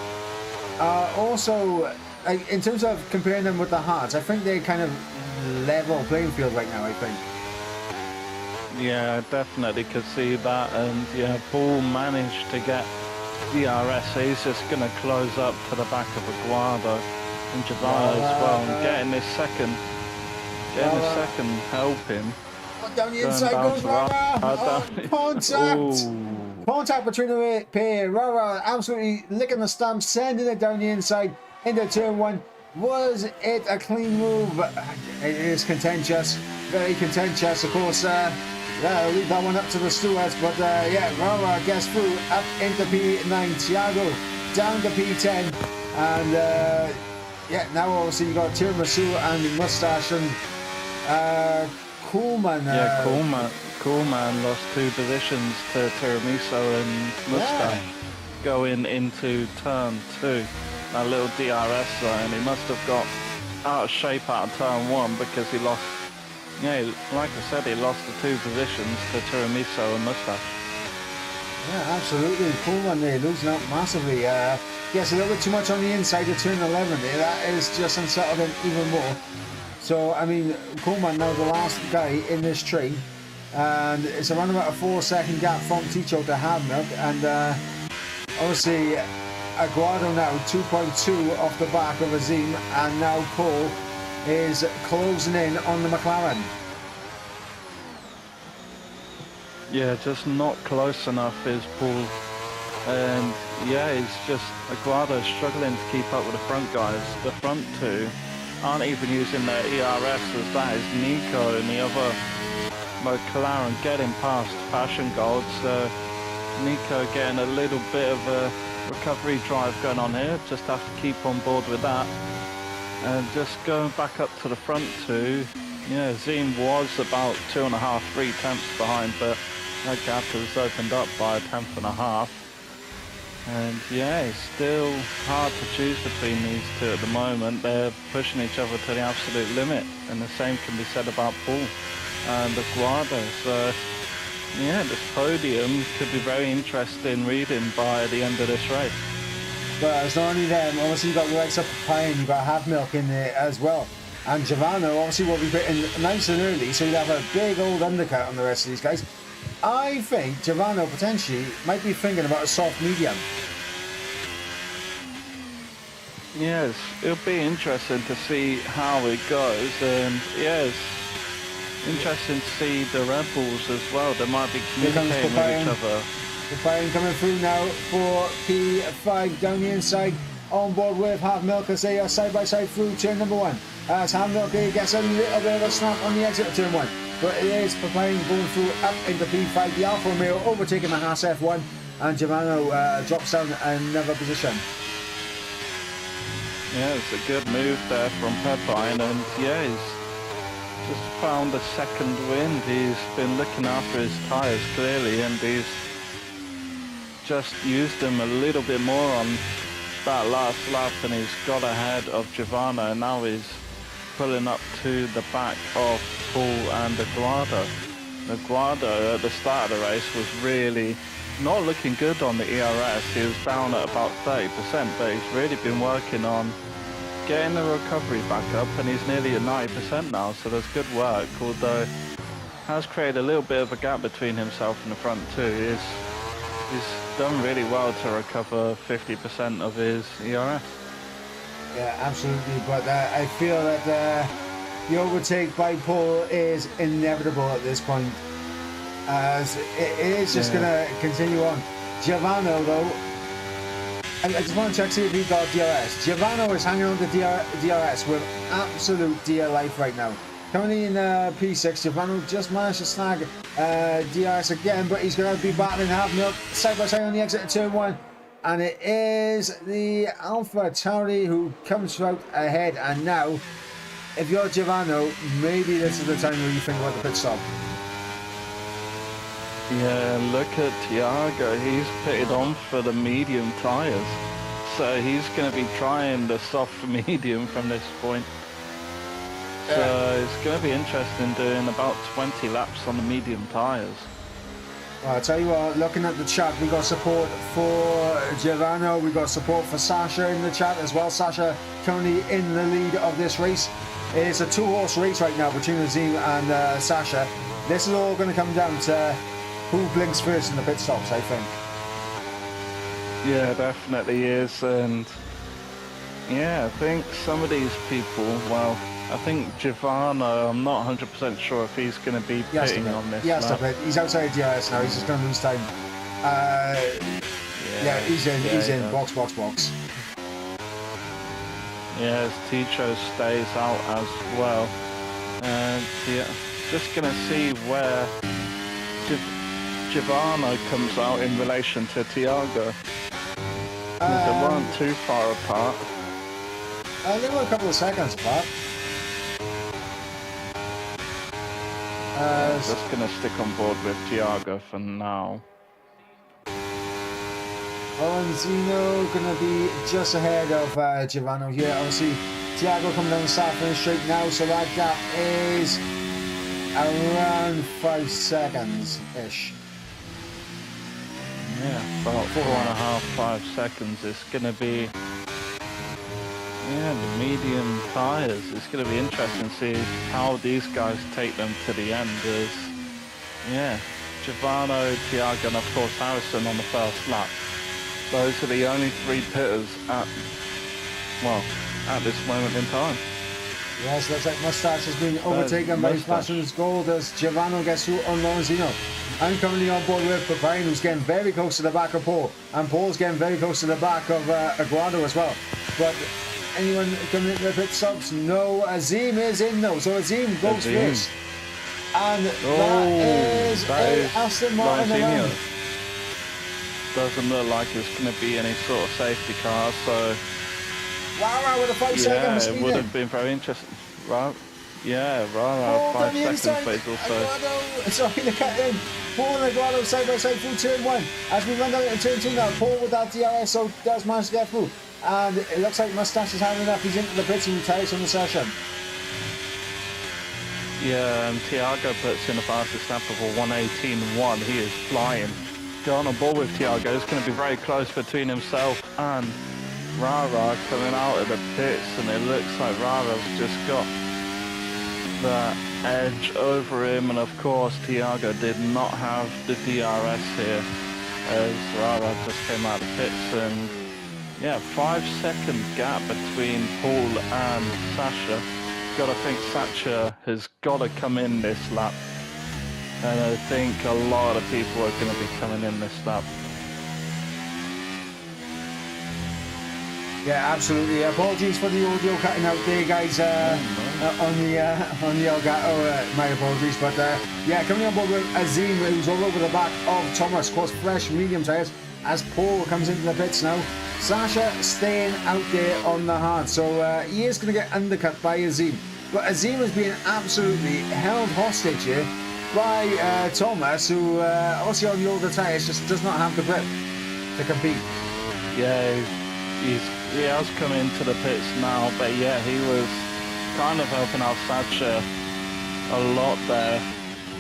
are also, like, in terms of comparing them with the hards, I think they're kind of level playing field right now, I think. Yeah, definitely could see that. And yeah, Paul managed to get DRS, so he's just going to close up to the back of Aguado and Giovanni as well, and getting this second help him. Down the inside goes Rara. Contact! Contact between the pair. Rara absolutely licking the stump, sending it down the inside into turn 1. Was it a clean move? It is contentious, very contentious. Of course, I'll leave that one up to the stewards, but yeah, Rara gets through up into P9. Thiago down to P10, and yeah, now obviously you got Tiramisu and Mustache and Kuhlmann. Yeah, Kuhlmann lost 2 positions to Tiramisu and Mustache going into turn 2. That little DRS zone, he must have got out of shape out of turn 1 because he lost. Yeah, like I said, he lost the 2 positions to Tiramisu and Mustache. Yeah, absolutely. Kuhlmann there losing out massively. Yes, a little bit too much on the inside of turn 11 there. That is just unsettled him even more. So, I mean, Kuhlmann now the last guy in this train. And it's around about a 4-second gap from Ticho to Hamnock. And obviously, Aguado now 2.2 off the back of Azim. And now Paul is closing in on the McLaren. Yeah, just not close enough is Paul. And yeah, it's just Aguado struggling to keep up with the front guys. The front 2 aren't even using their ERS as that is Nico and the other McLaren getting past Passion Gold. So Nico getting a little bit of a recovery drive going on here. Just have to keep on board with that. And just going back up to the front 2, yeah, Zim was about 2.5, 3 tenths behind, but that gap has opened up by 1.5 tenths. And yeah, it's still hard to choose between these two at the moment. They're pushing each other to the absolute limit, and the same can be said about Paul and Aguado. So yeah, this podium could be very interesting reading by the end of this race. But it's not only them, obviously you've got the likes of Pine, you've got Half Milk in there as well. And Giovanno obviously will be putting nice and early, so you'll have a big old undercut on the rest of these guys. I think Giovanno potentially might be thinking about a soft medium. Yes, it'll be interesting to see how it goes, and yes, interesting to see the Red Bulls as well. They might be communicating with each other. Papine coming through now for P5 down the inside, on board with Half Milk as they are side by side through turn number 1. As Half Milk gets a little bit of a snap on the exit of turn 1. But it is Papine going through up into P5, the Alfa Romeo overtaking the Haas F1, and Giovanno drops down another position. Yeah, it's a good move there from Pepine, and yeah, he's just found a second wind. He's been looking after his tyres clearly, and he's just used them a little bit more on that last lap, and he's got ahead of Giovanna, and now he's pulling up to the back of Paul and Aguado. Aguado at the start of the race was really not looking good on the ERS. He was down at about 30%, but he's really been working on getting the recovery back up, and he's nearly at 90% now, so there's good work, although has created a little bit of a gap between himself and the front two. He's done really well to recover 50% of his ERS. Yeah, absolutely, but I feel that the overtake by Paul is inevitable at this point, as it is just going to continue on. Giovanno, though, I just want to check see if he got DRS. Giovanno is hanging on to DRS with absolute dear life right now. Currently in P6, Giovanno just managed to snag DRS again, but he's going to be battling Half Milk side by side on the exit of turn 1. And it is the Alpha Tauri who comes out ahead. And now, if you're Giovanno, maybe this is the time where you think about the pit stop. Yeah, look at Tiago. He's pitted on for the medium tyres. So he's going to be trying the soft medium from this point. So it's going to be interesting doing about 20 laps on the medium tyres. Well, I'll tell you what, looking at the chat, we got support for Giovanno, we got support for Sasha in the chat as well. Sasha currently in the lead of this race. It's a 2-horse race right now between Azim and Sasha. This is all going to come down to who blinks first in the pit stops, I think. Yeah, definitely is. And yeah, I think some of these people, well, I think Giovanna, I'm not 100% sure if he's going to be pitting on this. He's outside DRS now, he's just going to lose time. Yeah, he's in. Box. Yeah, as Ticho stays out as well. And yeah, just going to see where Giovanna comes out in relation to Tiago. They weren't too far apart. They were a couple of seconds apart. Just going to stick on board with Tiago for now. Valentino going to be just ahead of Giovanni here. Obviously, Tiago coming down the start finish straight now, so that gap is around 5 seconds-ish. Yeah, about 4.5, 5 seconds. It's going to be, yeah, the medium tyres. It's going to be interesting to see how these guys take them to the end. As, yeah, Giovanni, Tiago, and of course Harrison on the first lap. Those are the only 3 pitters at this moment in time. Yes, looks like Mustache has been overtaken by Flashman's Gold as Giovanni gets through on Lorenzino. I'm currently on board with Pepine, who's getting very close to the back of Paul, and Paul's getting very close to the back of Aguado as well. But anyone coming into the pit stops? No, Azim is in though, so Azim goes first. And that is Aston Martin alone. Doesn't look like it's going to be any sort of safety car, so... Wow, with a 5 second it would have been very interesting. Right? Yeah, right, Paul 5 on the seconds, inside. but he's also... Aguado, sorry, the cut in. Paul and Aguado side by side through turn 1. As we run down into turn 2 now, Paul with that DRS, so does manage to get through. And it looks like Mustache is having enough. He's into the pits and retires from the session. Yeah, and Thiago puts in a fastest lap of a 1:18.1. He is flying. Going on board with Thiago. It's going to be very close between himself and Rara coming out of the pits, and it looks like Rara's just got that edge over him, and of course Thiago did not have the DRS here as Rara just came out of the pits. And yeah, 5-second gap between Paul and Sasha. Gotta think Sacha has got to come in this lap, and I think a lot of people are going to be coming in this lap. Yeah, absolutely. Apologies for the audio cutting out there, guys. On the Elgato, my apologies. But yeah, coming on board with Azim, who's all over the back of Thomas. Of course, fresh medium tyres as Paul comes into the pits now. Sasha staying out there on the hard, so he is going to get undercut by Azim. But Azim is being absolutely held hostage here by Thomas, who obviously on the older tyres just does not have the grip to compete. Yeah, he has come into the pits now, but yeah, he was kind of helping out Sacha a lot there.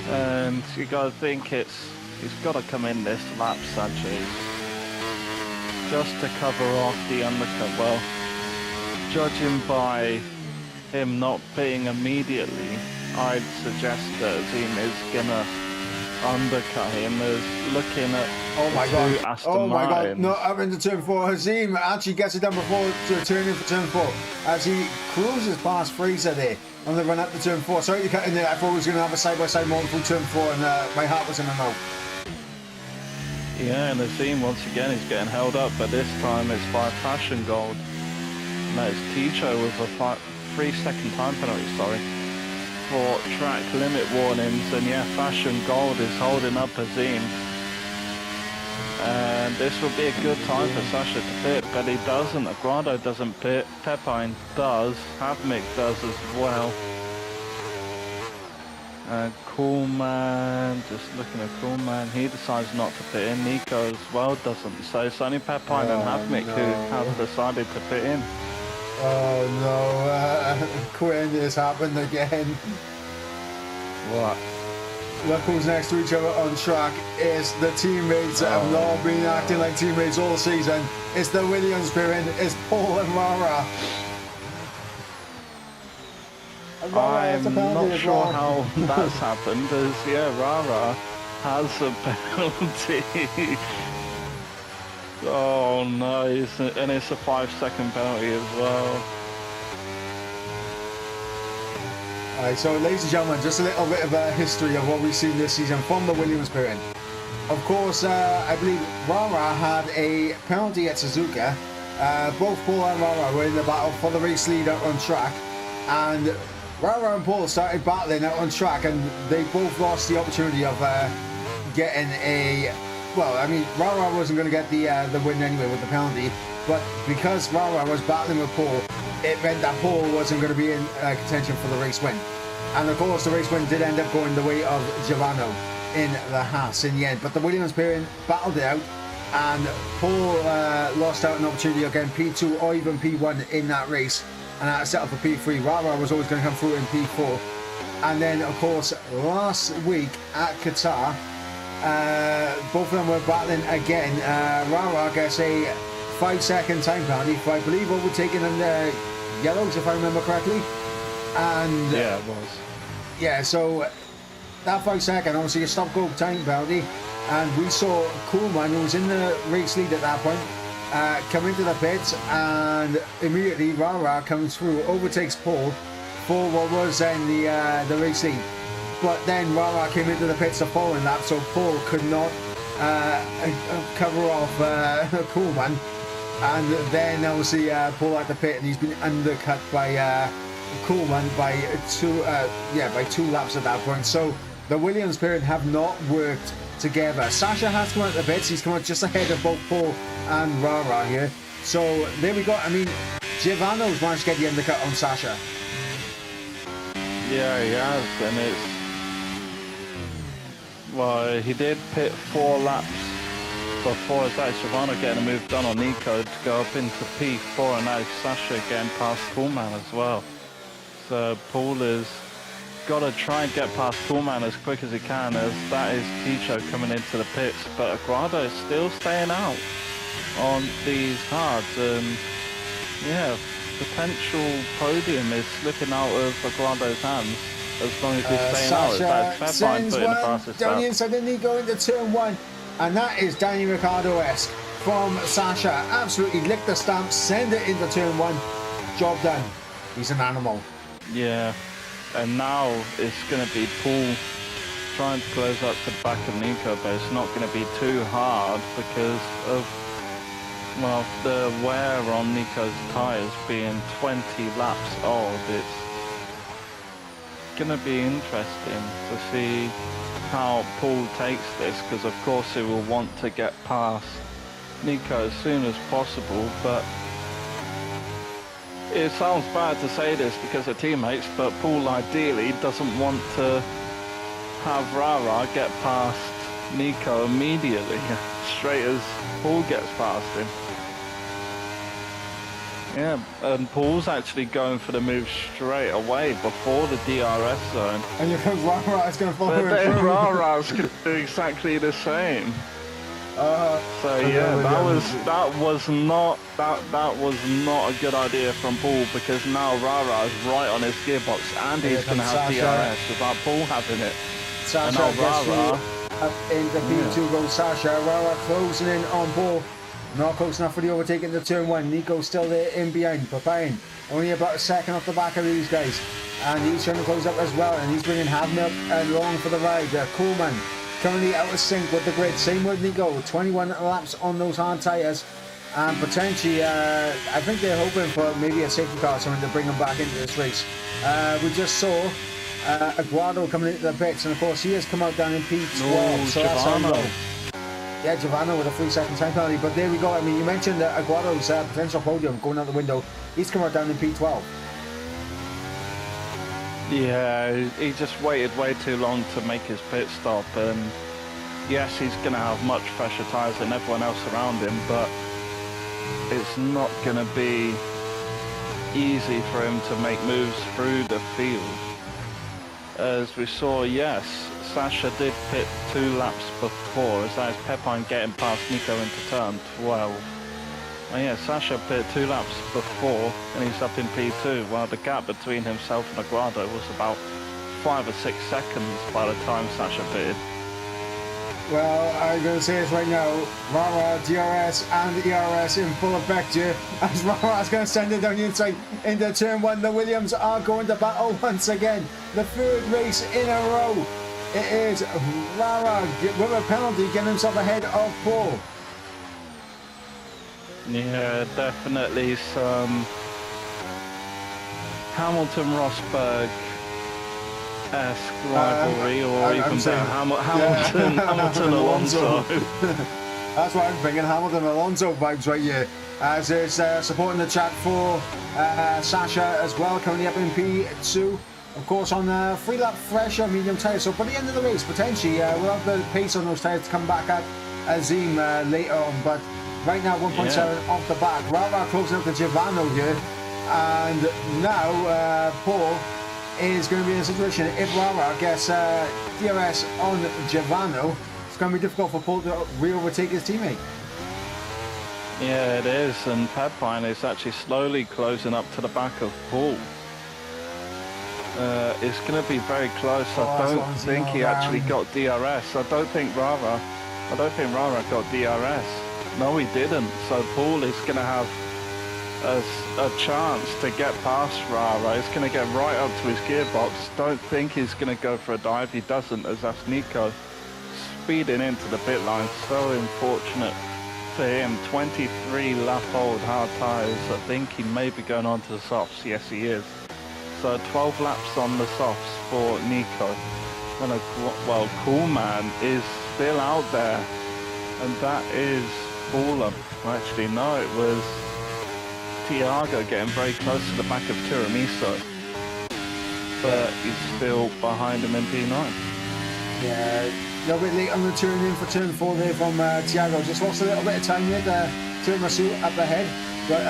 And you got to think he's got to come in this lap, Sacha, just to cover off the undercut. Well, judging by him not pitting immediately, I'd suggest that Azim is gonna undercut him as looking at Aston Martins. Not up into turn 4. Azim actually gets it done before turning for turn 4 as he cruises past Fraser there on the run up to turn 4. Sorry to cut in there, I thought we was going to have a side-by-side moment through turn 4 and my heart was in my mouth. Yeah, and Azim once again is getting held up, but this time it's by Fashion Gold. And that is Ticho with a 3-second time penalty, for track limit warnings. And yeah, Fashion Gold is holding up Azim. And this will be a good time for Sasha to pit, but he doesn't. Aguado doesn't pit, Pepine does, Havmik does as well. Coolman, just looking at Coolman, he decides not to pit in. Nico as well doesn't. So it's only Pepine and Havmik who have decided to pit in. Oh no, Quinn, it's happened again. What? Look who's next to each other on track. It's the teammates that have not been acting like teammates all season. It's the Williams pairing. It's Paul and Rara. I'm not sure how that's happened, as yeah, Rara has a penalty. Oh no, and it's a 5-second penalty as well. Alright, so ladies and gentlemen, just a little bit of a history of what we've seen this season from the Williams pairing. Of course, I believe Rara had a penalty at Suzuka. Both Paul and Rara were in the battle for the race lead out on track, and Rara and Paul started battling out on track, and they both lost the opportunity of getting a... Well, I mean, Rara wasn't going to get the win anyway with the penalty, but because Rara was battling with Paul, it meant that Paul wasn't going to be in contention for the race win. And of course, the race win did end up going the way of Giovanni in the Haas in the end. But the Williams pairing battled it out, and Paul lost out an opportunity of getting P2 or even P1 in that race, and set up for P3. Rara was always going to come through in P4. And then, of course, last week at Qatar, both of them were battling again. Rara gets a 5-second time penalty for, I believe, overtaking in the yellows, if I remember correctly. And yeah, it was. Yeah, so that 5-second, obviously a stop-go time penalty, and we saw Coolman, who was in the race lead at that point, come into the pits, and immediately Rara comes through, overtakes Paul for what was then the race lead. But then Rara came into the pits the following lap, so Paul could not cover off Coolman. And then obviously Paul at the pit, and he's been undercut by Coolman by two laps at that point. So the Williams pairing have not worked together. Sasha has come out the pits. He's come out just ahead of both Paul and Rara here. So there we go. I mean, Giovanni's managed to get the undercut on Sasha. Yeah, he has, and it's... Well, he did pit 4 laps before Giovanni getting a move done on Nico to go up into P4, and now Sasha getting past Coolman as well. So Paul has got to try and get past Coolman as quick as he can, as that is Ticho coming into the pits, but Aguado is still staying out on these hards, and yeah, potential podium is slipping out of Aguado's hands as long as he's staying out. Sasha sends one down the inside of Nico into turn 1, and that is Danny Ricciardo-esque from Sasha. Absolutely lick the stamp, send it into turn 1, job done. He's an animal. Yeah, and now it's going to be Paul trying to close up to the back of Nico, but it's not going to be too hard because of, well, the wear on Nico's tyres being 20 laps old. It's going to be interesting to see how Paul takes this, because of course he will want to get past Nico as soon as possible, but it sounds bad to say this because of teammates, but Paul ideally doesn't want to have Rara get past Nico immediately, straight as Paul gets past him. Yeah, and Paul's actually going for the move straight away before the DRS zone. And you think Rara is going to follow him But through? Rara's going to do exactly the same. So yeah, that was not a good idea from Paul, because now Rara is right on his gearbox and he's going to have DRS without Paul having it. Sasha and now Rara up into P2 goes Sasha. Rara closing in on Paul. Not close enough for the overtake into turn 1. Nico's still there in behind. Papine only about a second off the back of these guys, and he's trying to close up as well, and he's bringing Havner along for the ride. Coolman currently out of sync with the grid. Same with Nico. 21 laps on those hard tyres, and potentially I think they're hoping for maybe a safety car or something to bring them back into this race. We just saw Aguado coming into the pits, and of course he has come out down in P12. So that's how we go. Yeah, Giovanni with a 3-second time penalty, but there we go. I mean, you mentioned Aguado's potential podium going out the window. He's come out down in P12. Yeah, he just waited way too long to make his pit stop, and yes, he's going to have much fresher tyres than everyone else around him, but it's not going to be easy for him to make moves through the field. As we saw, yes, Sasha did pit 2 laps before, as that is Pepine getting past Nico into turn 12. And yeah, Sasha pit 2 laps before, and he's up in P2, while the gap between himself and Aguado was about 5 or 6 seconds by the time Sasha pitted. Well, I'm going to say this right now. Rara, DRS and ERS in full effect here, as Rara's going to send it down the inside into turn 1. The Williams are going to battle once again. The 3rd race in a row. It is Rara with a penalty getting himself ahead of Paul. Yeah, definitely some Hamilton-Rosberg-esque rivalry, or even better, Hamilton-Alonso. That's what I'm thinking, Hamilton-Alonso vibes right here. As is supporting the chat for Sasha as well, currently up in P2. Of course, on 3-lap fresher medium tyres, so by the end of the race, potentially we'll have the pace on those tyres to come back at Azim later on, but right now 1.7 off the back. Rara closing up to Giovanni here, and now Paul is going to be in a situation, if Rara gets DRS on Giovanni, it's going to be difficult for Paul to re-overtake his teammate. Yeah, it is, and Pepine is actually slowly closing up to the back of Paul. It's going to be very close. I don't think he actually got DRS. I don't think Rara got DRS. No, he didn't. So Paul is going to have a chance to get past Rara. He's going to get right up to his gearbox. Don't think he's going to go for a dive. He doesn't, as that's Nico speeding into the pit line. So unfortunate for him. 23 lap old hard tyres. I think he may be going on to the softs. Yes, he is. So 12 laps on the softs for Nico. And well, Coolman is still out there, and that is Paula. Actually, no, it was Tiago getting very close to the back of Tiramisu. but he's still behind him in P9. Yeah, a little bit late on the turn in for turn 4 there from Thiago. Just lost a little bit of time there to turn Masu up ahead, but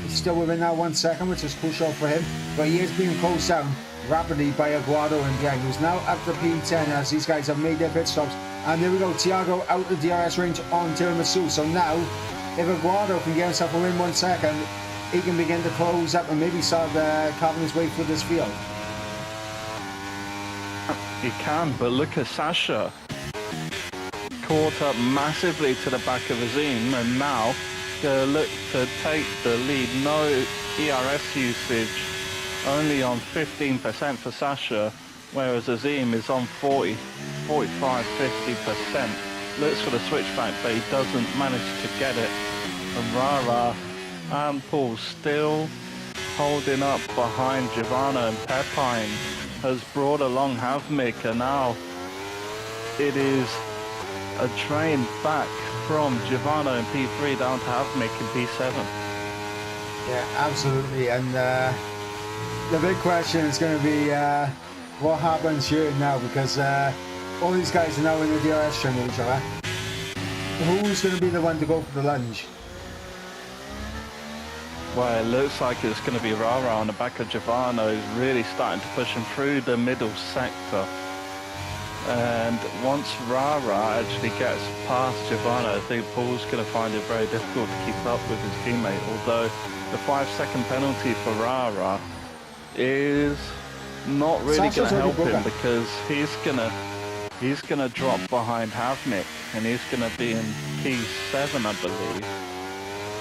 he's still within that 1 second, which is crucial for him. But he is being closed down rapidly by Aguado and Yang, who's now up to P10 as these guys have made their pit stops. And there we go, Thiago out the DRS range on Tiramisu. So now, if Aguado can get himself within 1 second, he can begin to close up and maybe start carving his way through this field. He can, but look at Sasha. Caught up massively to the back of Azim, and now look to take the lead. No ERS usage, only on 15% for Sasha, whereas Azim is on 40, 45, 50%. Looks for the switchback, but he doesn't manage to get it. And Rara and Paul still holding up behind Giovanna, and Pepine has brought along Havmik, and now it is a train back from Giovanna in P3 down to Havmik in P7. Yeah, absolutely. And the big question is going to be what happens here now, because all these guys are now in the DRS train with each other. Who's going to be the one to go for the lunge? Well, it looks like it's going to be Rara on the back of Giovanna, who's really starting to push him through the middle sector. And once Rara actually gets past Giovanna, I think Paul's going to find it very difficult to keep up with his teammate, although the 5-second penalty for Rara is not really going to help him, because he's gonna drop behind Havnik, and he's going to be in P7, I believe.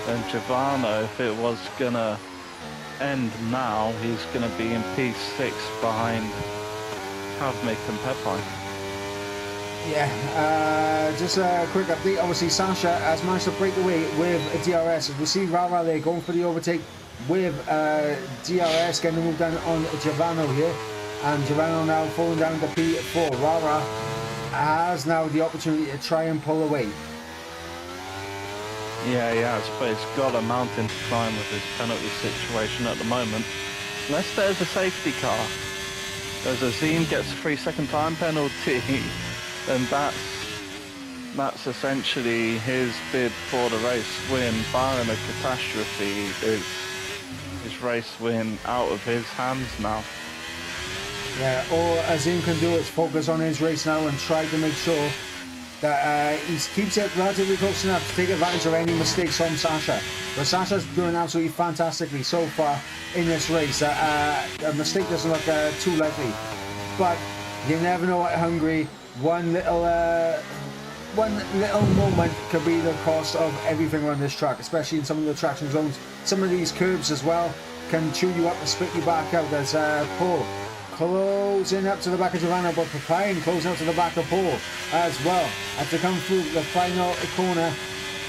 And Giovanna, if it was going to end now, he's going to be in P6 behind Havmik and Pepine. Yeah, just a quick update. Obviously, Sasha has managed to break away with a DRS. We see Rara there going for the overtake with DRS, getting the move down on Giovanna here. And Giovanna now falling down to P4. Rara has now the opportunity to try and pull away. Yeah, he has, but he's got a mountain to climb with his penalty situation at the moment. Unless there's a safety car. As Azim gets a 3-second time penalty, and that's essentially his bid for the race win. Barring a catastrophe, is his race win out of his hands now. Yeah, all Azim can do is focus on his race now and try to make sure that he keeps it relatively close enough to take advantage of any mistakes from Sasha. But Sasha's doing absolutely fantastically so far in this race. A mistake doesn't look too likely. But you never know at Hungary. One little moment could be the cost of everything on this track, especially in some of the traction zones. Some of these curbs as well can chew you up and spit you back out. There's Paul closing up to the back of Giovanna, but Pepine closing up to the back of Paul as well. As to come through the final corner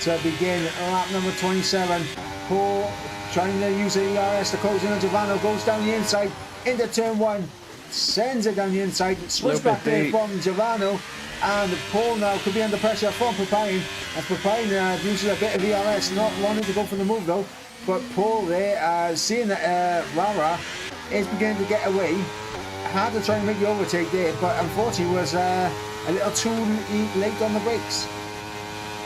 to begin lap number 27. Paul trying to use the ERS to close in on Giovanna, goes down the inside into turn 1, sends it down the inside, switch back there from Giovanna, and Paul now could be under pressure from Pepine, as Pepine uses a bit of ERS, not wanting to go for the move though, but Paul there, seeing that Rara is beginning to get away, had to try and make the overtake there, but unfortunately was a little too late on the brakes.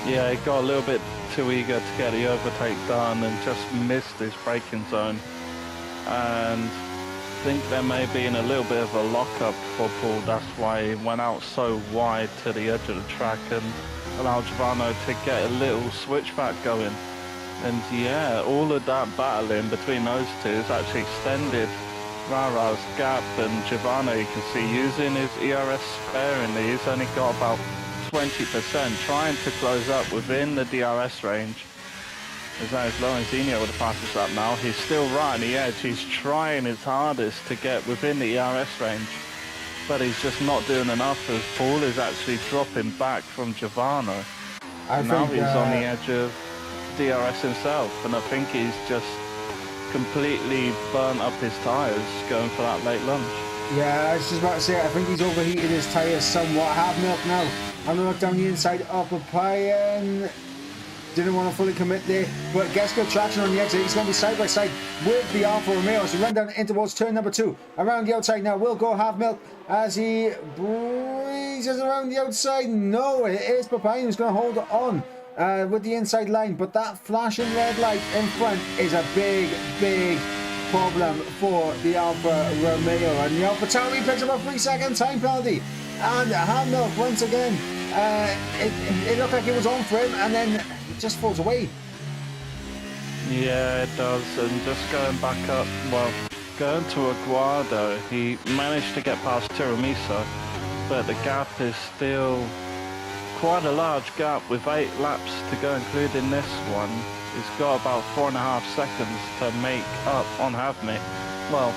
Yeah, he got a little bit too eager to get the overtake done and just missed his braking zone. And I think there may be in a little bit of a lockup for Paul. That's why he went out so wide to the edge of the track and allowed Giovanna to get a little switchback going. And yeah, all of that battling between those two has actually extended Rara's gap, and Giovanna, you can see, using his ERS sparingly. He's only got about 20%, trying to close up within the DRS range. As Lorenzino with the fastest lap now, he's still right on the edge. He's trying his hardest to get within the ERS range, but he's just not doing enough, as Paul is actually dropping back from Giovanna. Now he's on the edge of DRS himself, and I think he's just completely burnt up his tyres going for that late lunge. Yeah, I was just about to say, I think he's overheated his tyres somewhat. Having up now, I'm going to look down the inside of Pepine. didn't want to fully commit there, but gets good traction on the exit. He's going to be side by side with the Alfa Romeo. So run down in towards turn number 2. Around the outside now will go Half Milk as he breezes around the outside. No, it is Papine who's going to hold on with the inside line, but that flashing red light in front is a big problem for the Alfa Romeo, and the Alfa Tauri picks up a 3-second time penalty. And Half Milk once again, it looked like it was on for him, and then it just falls away. Yeah, it does. And just going back up, well, going to Aguado, he managed to get past Tiramisu, but the gap is still quite a large gap with 8 laps to go, including this one. He's got about 4.5 seconds to make up on Havmik. Well,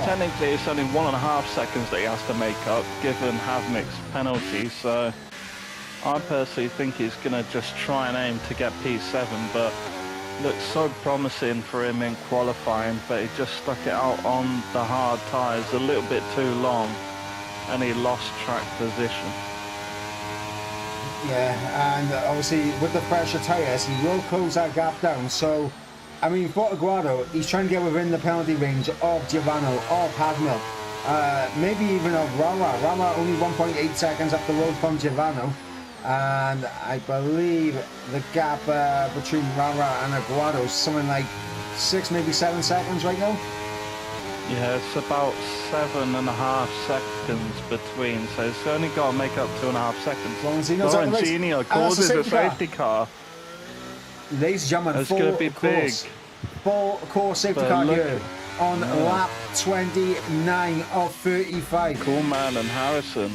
technically it's only 1.5 seconds that he has to make up, given Havmik's penalty, so I personally think he's going to just try and aim to get P7, but looks so promising for him in qualifying, but he just stuck it out on the hard tyres a little bit too long, and he lost track position. Yeah, and obviously with the fresher tyres, he will close that gap down. So, I mean, for Aguado, he's trying to get within the penalty range of Giovanno, of Havmil, maybe even of Rara. Rara only 1.8 seconds up the road from Giovanno, and I believe the gap between Rara and Aguado is something like 6, maybe 7 seconds right now. Yeah, it's about 7.5 seconds between, so it's only got to make up 2.5 seconds. Lorenzino calls it a safety car. Ladies and gentlemen, it's going to be big. Full course safety car here on lap 29 of 35. Coolman and Harrison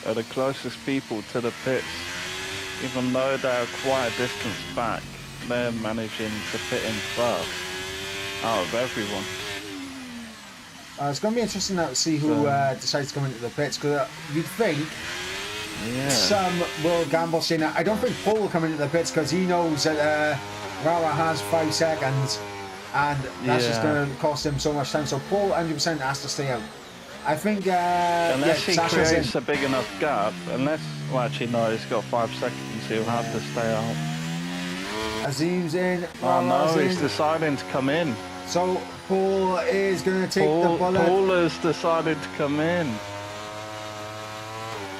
are the closest people to the pits. Even though they're quite a distance back, they're managing to pit in first out of everyone. It's going to be interesting now to see who decides to come into the pits, because you'd think some will gamble saying that. I don't think Paul will come into the pits because he knows that Rara has 5 seconds and that's just going to cost him so much time. So Paul 100% has to stay out. I think unless he Sasha's creates a big enough gap, well actually no, he's got 5 seconds, he'll have to stay out. Azim's in. Oh no, he's deciding to come in. So Paul is going to take the bullet. Paul has decided to come in.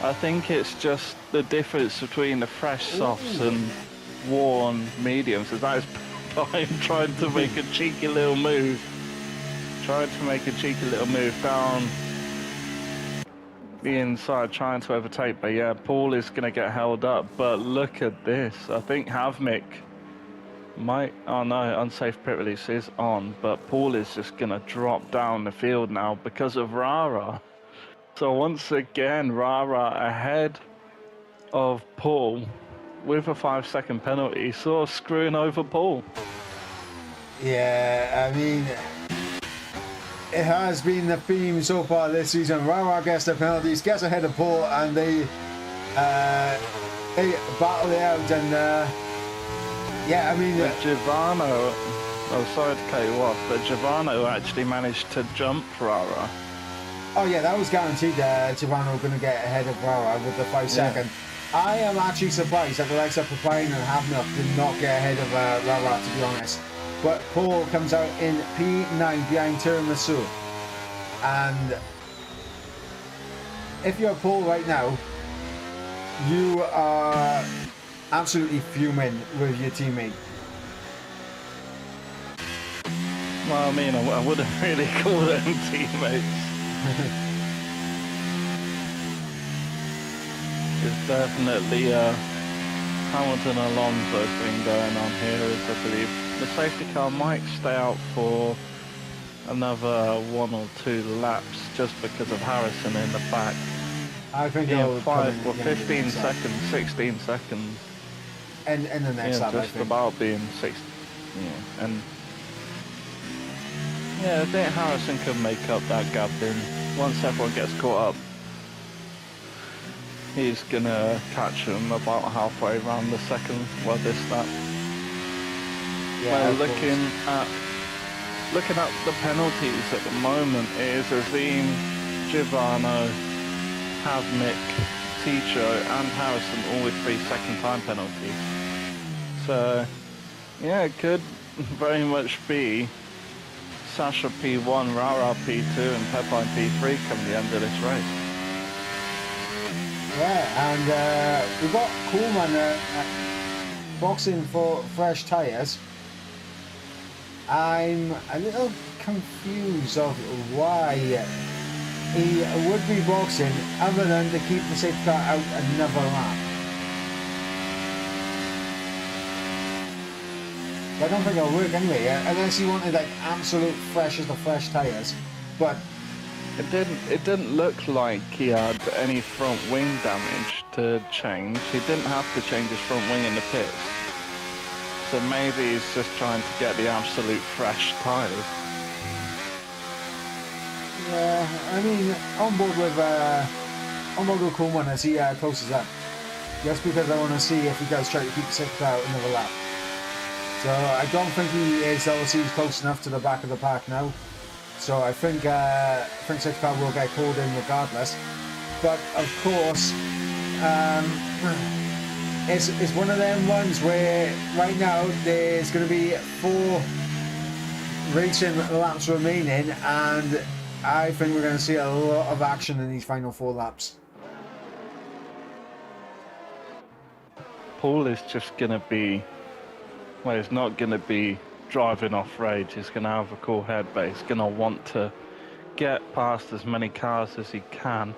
I think it's just the difference between the fresh softs and worn mediums. That is him trying to make a cheeky little move. Down the inside, trying to overtake. But yeah, Paul is going to get held up. But look at this. I think Havmik might, oh no, unsafe pit release is on, but Paul is just going to drop down the field now because of Rara. So once again, Rara ahead of Paul with a 5-second penalty, sort of screwing over Paul. Yeah, I mean, it has been the theme so far this season. Rara gets the penalties, gets ahead of Paul, and they battle it out, and yeah, I mean... Giovanno, oh sorry to cut you off, but Giovanno actually managed to jump Rara. Oh yeah, that was guaranteed Giovanno going to get ahead of Rara with the 5 second. I am actually surprised that the likes of Papine and Havmilk did not get ahead of Rara, to be honest. But Paul comes out in P9 behind Tiramisu. And if you're Paul right now, you are absolutely fuming with your teammate. Well, I mean, I wouldn't really call them teammates. It's definitely Hamilton Alonso thing going on here, as I believe the safety car might stay out for another 1 or 2 laps just because of Harrison in the back. I think 15 seconds, 16 seconds. And the next lap, just about being 6. Yeah, and yeah, I think Harrison can make up that gap in once everyone gets caught up. He's gonna catch him about halfway around the second, this lap. Yeah, looking at the penalties at the moment, it is Azim, Giovanno, Havmik, Ticho and Harrison all with 3-second time penalties. So, yeah, it could very much be Sasha P1, Rara P2, and Pepine P3 come the end of this race. Yeah, and we've got Coleman boxing for fresh tyres. I'm a little confused of why he would be boxing other than to keep the safety car out another lap. I don't think it'll work anyway, unless he wanted like absolute fresh as the fresh tyres. But it didn't look like he had any front wing damage to change. He didn't have to change his front wing in the pits. So maybe he's just trying to get the absolute fresh tyres. Yeah, I mean, on board with Coleman as he closes up. Just because I want to see if he does try to keep the safety car out another lap. So I don't think he is obviously close enough to the back of the pack now. So I think safety car will get called in regardless. But of course, it's one of them ones where right now there's going to be 4 racing laps remaining, and I think we're going to see a lot of action in these final 4 laps. Paul is just going to be, well, he's not going to be driving off rage. He's going to have a cool head, but he's going to want to get past as many cars as he can,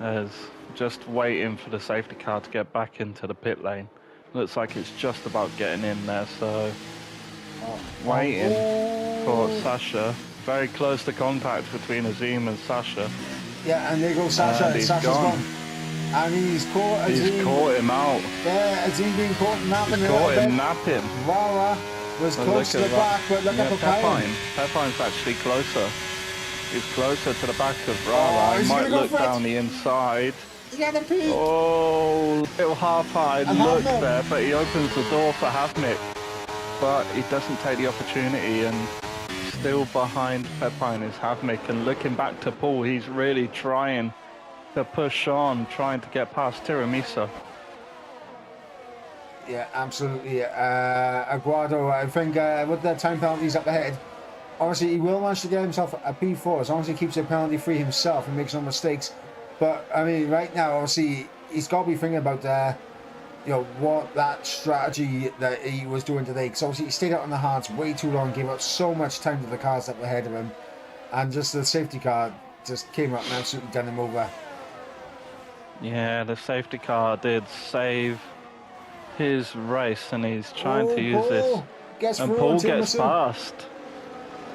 as just waiting for the safety car to get back into the pit lane. Looks like it's just about getting in there, so waiting for Sasha. Very close to contact between Azim and Sasha. Yeah, and there goes Sasha. And Sasha's gone. And he's caught Azim. He's caught him out. Yeah, Azim being caught napping He's caught him napping. Rara was close to the back, but look at Pepine. Pepine's actually closer. He's closer to the back of Rara. He might look down the inside. He's got a peek. Oh, little half-eyed look there, but he opens the door for Havnik. But he doesn't take the opportunity, and still behind Pepine is Havnik. And looking back to Paul, he's really trying to push on, trying to get past Tiramisu. Yeah, absolutely. Aguado, I think with the time penalties up ahead, obviously he will manage to get himself a P4 as long as he keeps it penalty free himself and makes no mistakes. But I mean, right now, obviously, he's got to be thinking about what that strategy that he was doing today. Because obviously he stayed out on the hards way too long, gave up so much time to the cars that were ahead of him, and just the safety car just came up and absolutely done him over. Yeah, the safety car did save his race, and he's trying to use this. And Paul gets past.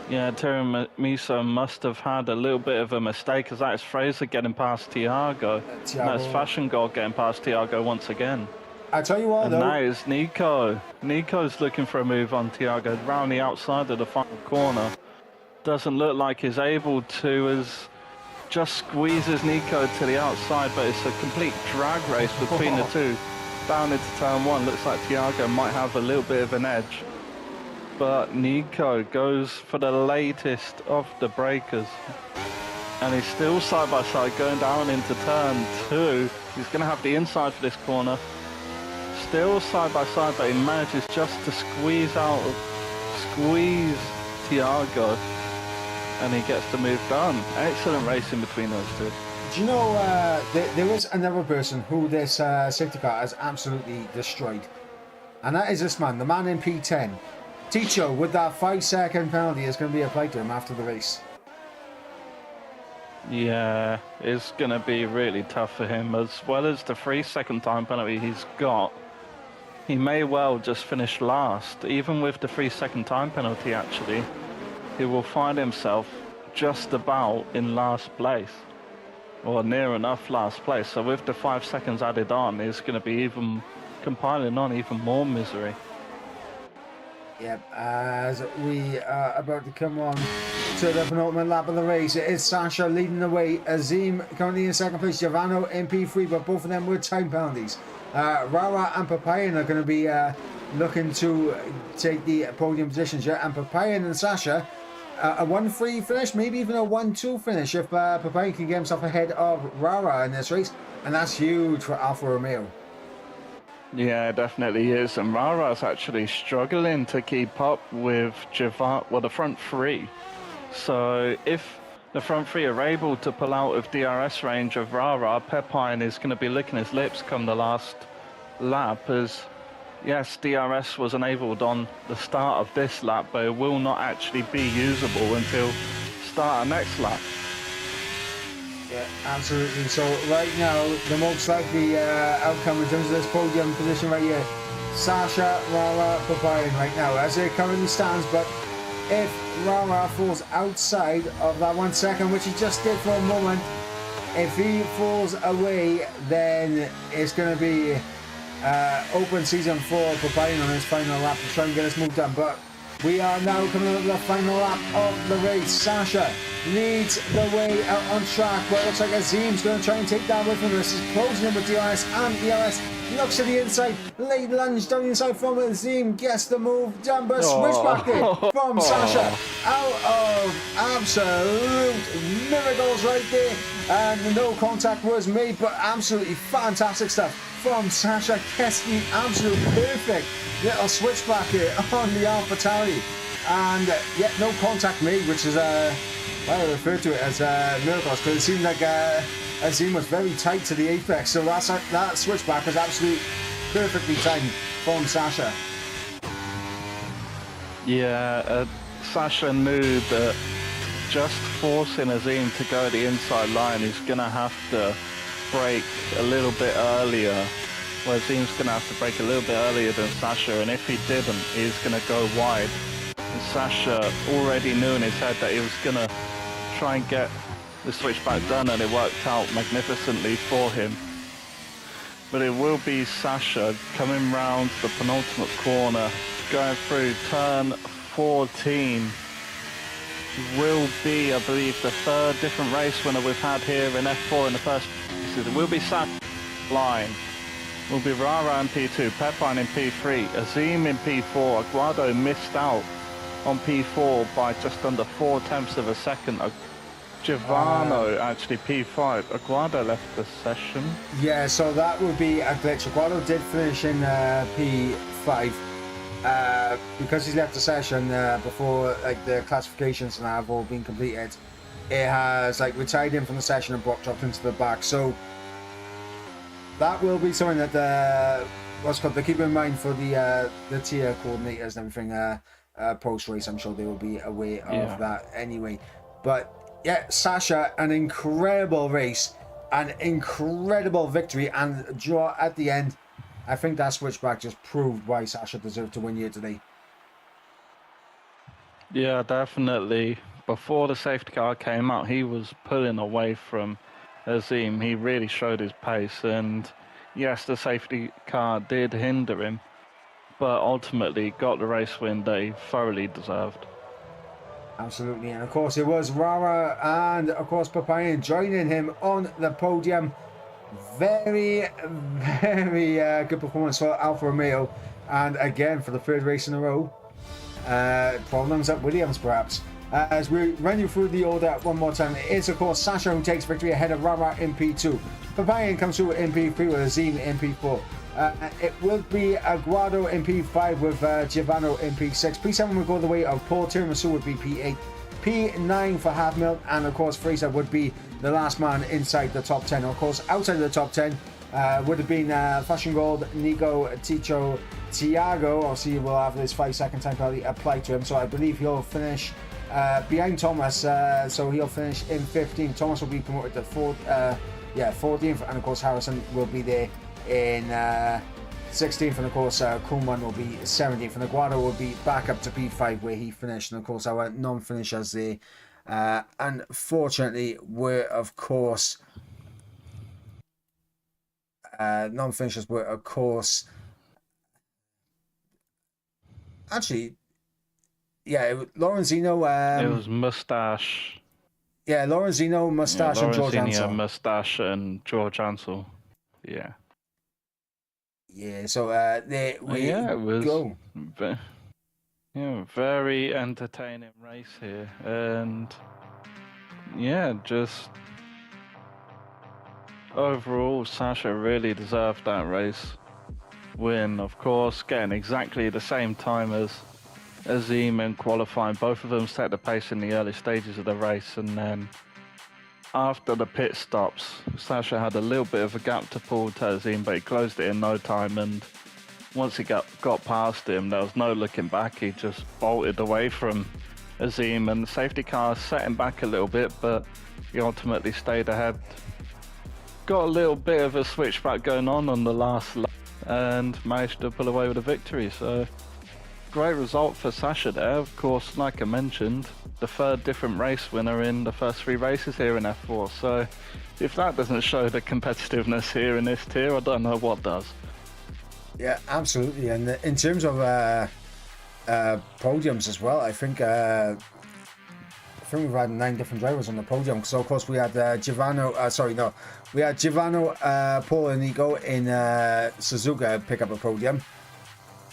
Yeah, Tiramisu must have had a little bit of a mistake, because that is Fraser getting past Tiago. That's Fashion God getting past Tiago once again. I tell you what, and though. Now it's Nico. Nico's looking for a move on Tiago round the outside of the final corner. Doesn't look like he's able to, as just squeezes Nico to the outside, but it's a complete drag race between the two. Down into turn 1, looks like Tiago might have a little bit of an edge. But Nico goes for the latest of the breakers. And he's still side by side going down into turn 2. He's going to have the inside for this corner. Still side by side, but he manages just to squeeze Tiago. And he gets the move done. Excellent racing between those two. Do you know, there is another person who this safety car has absolutely destroyed. And that is this man, the man in P10. Ticho, with that 5-second penalty, is going to be applied to him after the race. Yeah, it's going to be really tough for him, as well as the 3-second time penalty he's got. He may well just finish last. Even with the 3-second time penalty, actually, he will find himself just about in last place, or near enough last place. So with the 5 seconds added on, it's going to be even compiling on even more misery. Yep, as we are about to come on to the penultimate lap of the race, it is Sasha leading the way. Azim currently in second place, Giovanno in P3, but both of them with time penalties. Rara and Papayan are going to be looking to take the podium positions here, and Papayan and Sasha a 1-3 finish, maybe even a 1-2 finish if Papayan can get himself ahead of Rara in this race, and that's huge for Alfa Romeo. Yeah, it definitely is. And Rara's actually struggling to keep up with the front three. So if the front three are able to pull out of DRS range of Rara, Pepine is going to be licking his lips come the last lap, as yes, DRS was enabled on the start of this lap, but it will not actually be usable until start of next lap. Yeah, absolutely. So right now, the most likely outcome in terms of this podium position right here, Sasha, Rara, Pepine right now, as it currently stands. But if Rara falls outside of that 1 second, which he just did for a moment, if he falls away, then it's going to be open season for Pepine on his final lap to try and get this move done. But we are now coming up to the final lap of the race. Sasha leads the way out on track, but it looks like Azim's going to try and take that away from us. He's closing in with DRS, and DRS looks to the inside, late lunge down the inside from Azim, gets the move done, but switchback there from Sasha out of absolute miracles right there, and no contact was made, but absolutely fantastic stuff from Sasha. Gets the absolute perfect little switchback here on the Alpha Tauri, and yet no contact made, which is I refer to it as miracles, because it seemed like Azim was very tight to the apex, so that switchback was absolutely perfectly timed from Sasha. Yeah, Sasha knew that just forcing Azim to go the inside line, he's going to have to brake a little bit earlier. Well, Azim's going to have to brake a little bit earlier than Sasha, and if he didn't, he's going to go wide. And Sasha already knew in his head that he was going to try and get the switchback done, and it worked out magnificently for him. But it will be Sasha coming round the penultimate corner, going through turn 14. Will be, I believe, the third different race winner we've had here in F4 in the first season. It will be Sasha line. Will be Rara in P2, Pepine in P3, Azim in P4. Aguado missed out on P4 by just under 4/10 of a second. Giovanno actually P5. Aguado left the session. Yeah, so that would be a glitch. Aguado did finish in P5 because he's left the session before like the classifications and have all been completed. It has like retired him from the session and dropped into the back. So that will be something that they keep in mind for the tier coordinators and everything. Post race, I'm sure they will be aware of that anyway. But yeah, Sasha, an incredible race, an incredible victory, and draw at the end. I think that switchback just proved why Sasha deserved to win here today. Yeah, definitely. Before the safety car came out, he was pulling away from Azim. He really showed his pace, and yes, the safety car did hinder him, but ultimately got the race win that he thoroughly deserved. Absolutely, and of course it was Rara and of course Pepine joining him on the podium. Very, very good performance for Alfa Romeo, and again for the third race in a row. Problems at Williams perhaps. As we run you through the order one more time, it's of course Sasha who takes victory ahead of Rara in P2. Pepine comes through in P3 with Azim in P4. It will be Aguado in P5 with Giovanni in P6. P7 will go the way of Paul. Tiramisu would be P8. P9 for Half Mil, and of course Fraser would be the last man inside the top 10. Of course, outside of the top 10 would have been Fashion Gold, Nico, Ticho, Tiago. Obviously, we'll have this 5-second time penalty applied to him, so I believe he'll finish behind Thomas. So he'll finish in 15th. Thomas will be promoted to 14th, and of course Harrison will be there in 16th, and of course Kuhlman will be 17th, and Aguado will be back up to P5 where he finished. And of course our non-finishers there unfortunately were of course actually Lorenzino, it was Mustache. Yeah, Lorenzino, Mustache, and George Ansel. Mustache and George Ansel. Yeah. Yeah, so there we go. Very entertaining race here, and just overall, Sasha really deserved that race. win, of course, getting exactly the same time as Azim in qualifying. Both of them set the pace in the early stages of the race, and then after the pit stops, Sasha had a little bit of a gap to pull to Azim, but he closed it in no time, and once he got past him, there was no looking back. He just bolted away from Azim, and the safety car set him back a little bit, but he ultimately stayed ahead. Got a little bit of a switchback going on the last lap and managed to pull away with a victory. So great result for Sasha there. Of course, like I mentioned, the third different race winner in the first 3 races here in F4. So if that doesn't show the competitiveness here in this tier, I don't know what does. Yeah, absolutely. And in terms of podiums as well, I think we've had 9 different drivers on the podium. So of course we had Giovanni, Paul and Nico in Suzuka pick up a podium,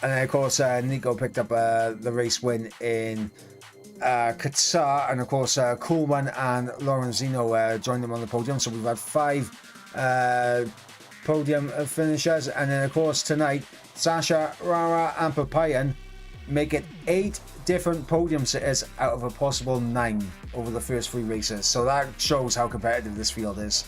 and then of course Nico picked up the race win in Qatar, and of course Kuhlman and Lorenzino joined them on the podium. So we've had 5 podium finishers, and then of course tonight Sasha, Rara and Papayan make it 8 different podium sitters out of a possible 9 over the first 3 races. So that shows how competitive this field is.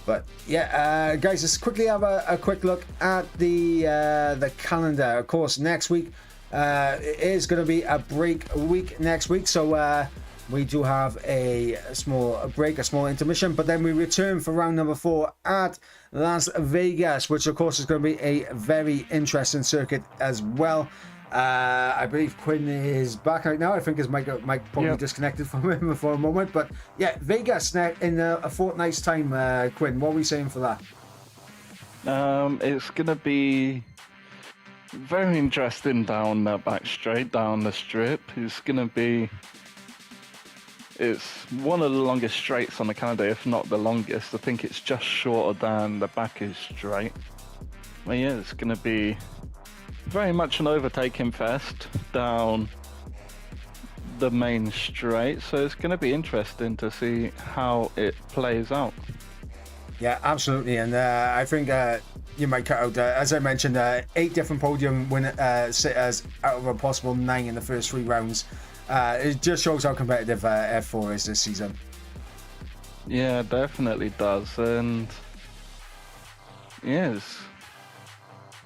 But yeah, guys, let's quickly have a quick look at the calendar. Of course, next week it is going to be a break week next week, so we do have a small break, a small intermission, but then we return for round number 4 at Las Vegas, which of course is going to be a very interesting circuit as well. I believe Quinn is back right now. I think his mic probably disconnected from him for a moment, but yeah, Vegas in a fortnight's time. Quinn, what are we saying for that? It's going to be very interesting down the back straight, down the strip. It's one of the longest straights on the calendar, if not the longest. I think it's just shorter than the back is straight. But yeah, it's going to be very much an overtaking fest down the main straight. So it's going to be interesting to see how it plays out. Yeah, absolutely. And I think you might cut out, as I mentioned, 8 different podium sitters out of a possible 9 in the first 3 rounds. It just shows how competitive F4 is this season. Yeah, definitely does. And yes,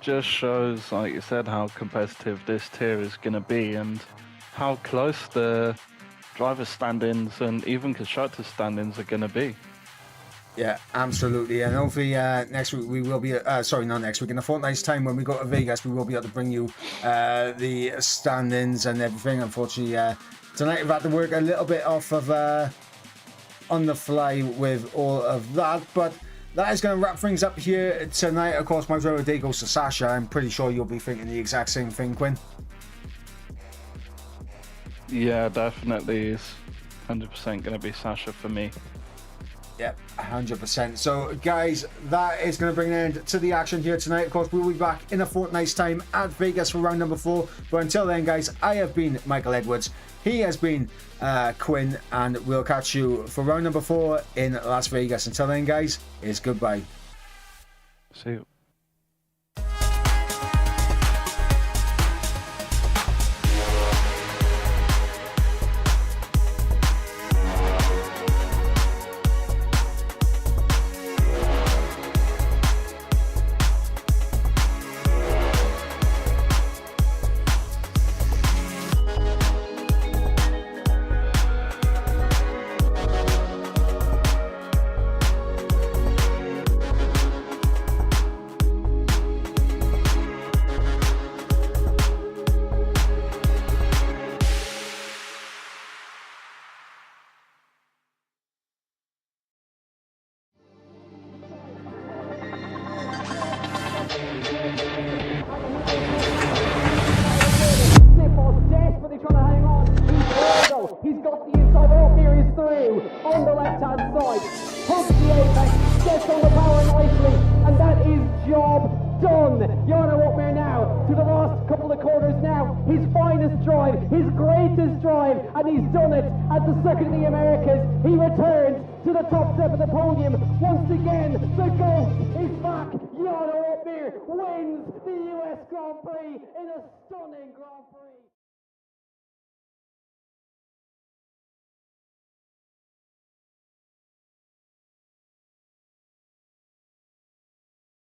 just shows, like you said, how competitive this tier is going to be and how close the driver standings and even constructor standings are going to be. Yeah, absolutely. And hopefully next week we will be, not next week, in a fortnight's time when we go to Vegas, we will be able to bring you the standings and everything. Unfortunately, tonight we've had to work a little bit off of on the fly with all of that. But that is going to wrap things up here tonight. Of course, my driver of the day goes to Sasha. I'm pretty sure you'll be thinking the exact same thing, Quinn. Yeah, definitely. It's 100% going to be Sasha for me. Yep, 100%. So, guys, that is going to bring an end to the action here tonight. Of course, we'll be back in a fortnight's time at Vegas for round number 4. But until then, guys, I have been Michael Edwards. He has been Quinn, and we'll catch you for round number 4 in Las Vegas. Until then, guys, it's goodbye. See you. He's got the inside, oh, here he's through, on the left-hand side, hooks the apex, gets on the power nicely, and that is job done. Jarno Opmeer now to the last couple of corners is now his finest drive, his greatest drive, and he's done it at the Circuit of the Americas. He returns to the top step of the podium. Once again, the GOAT is back. Jarno Opmeer wins the US Grand Prix in a stunning Grand Prix.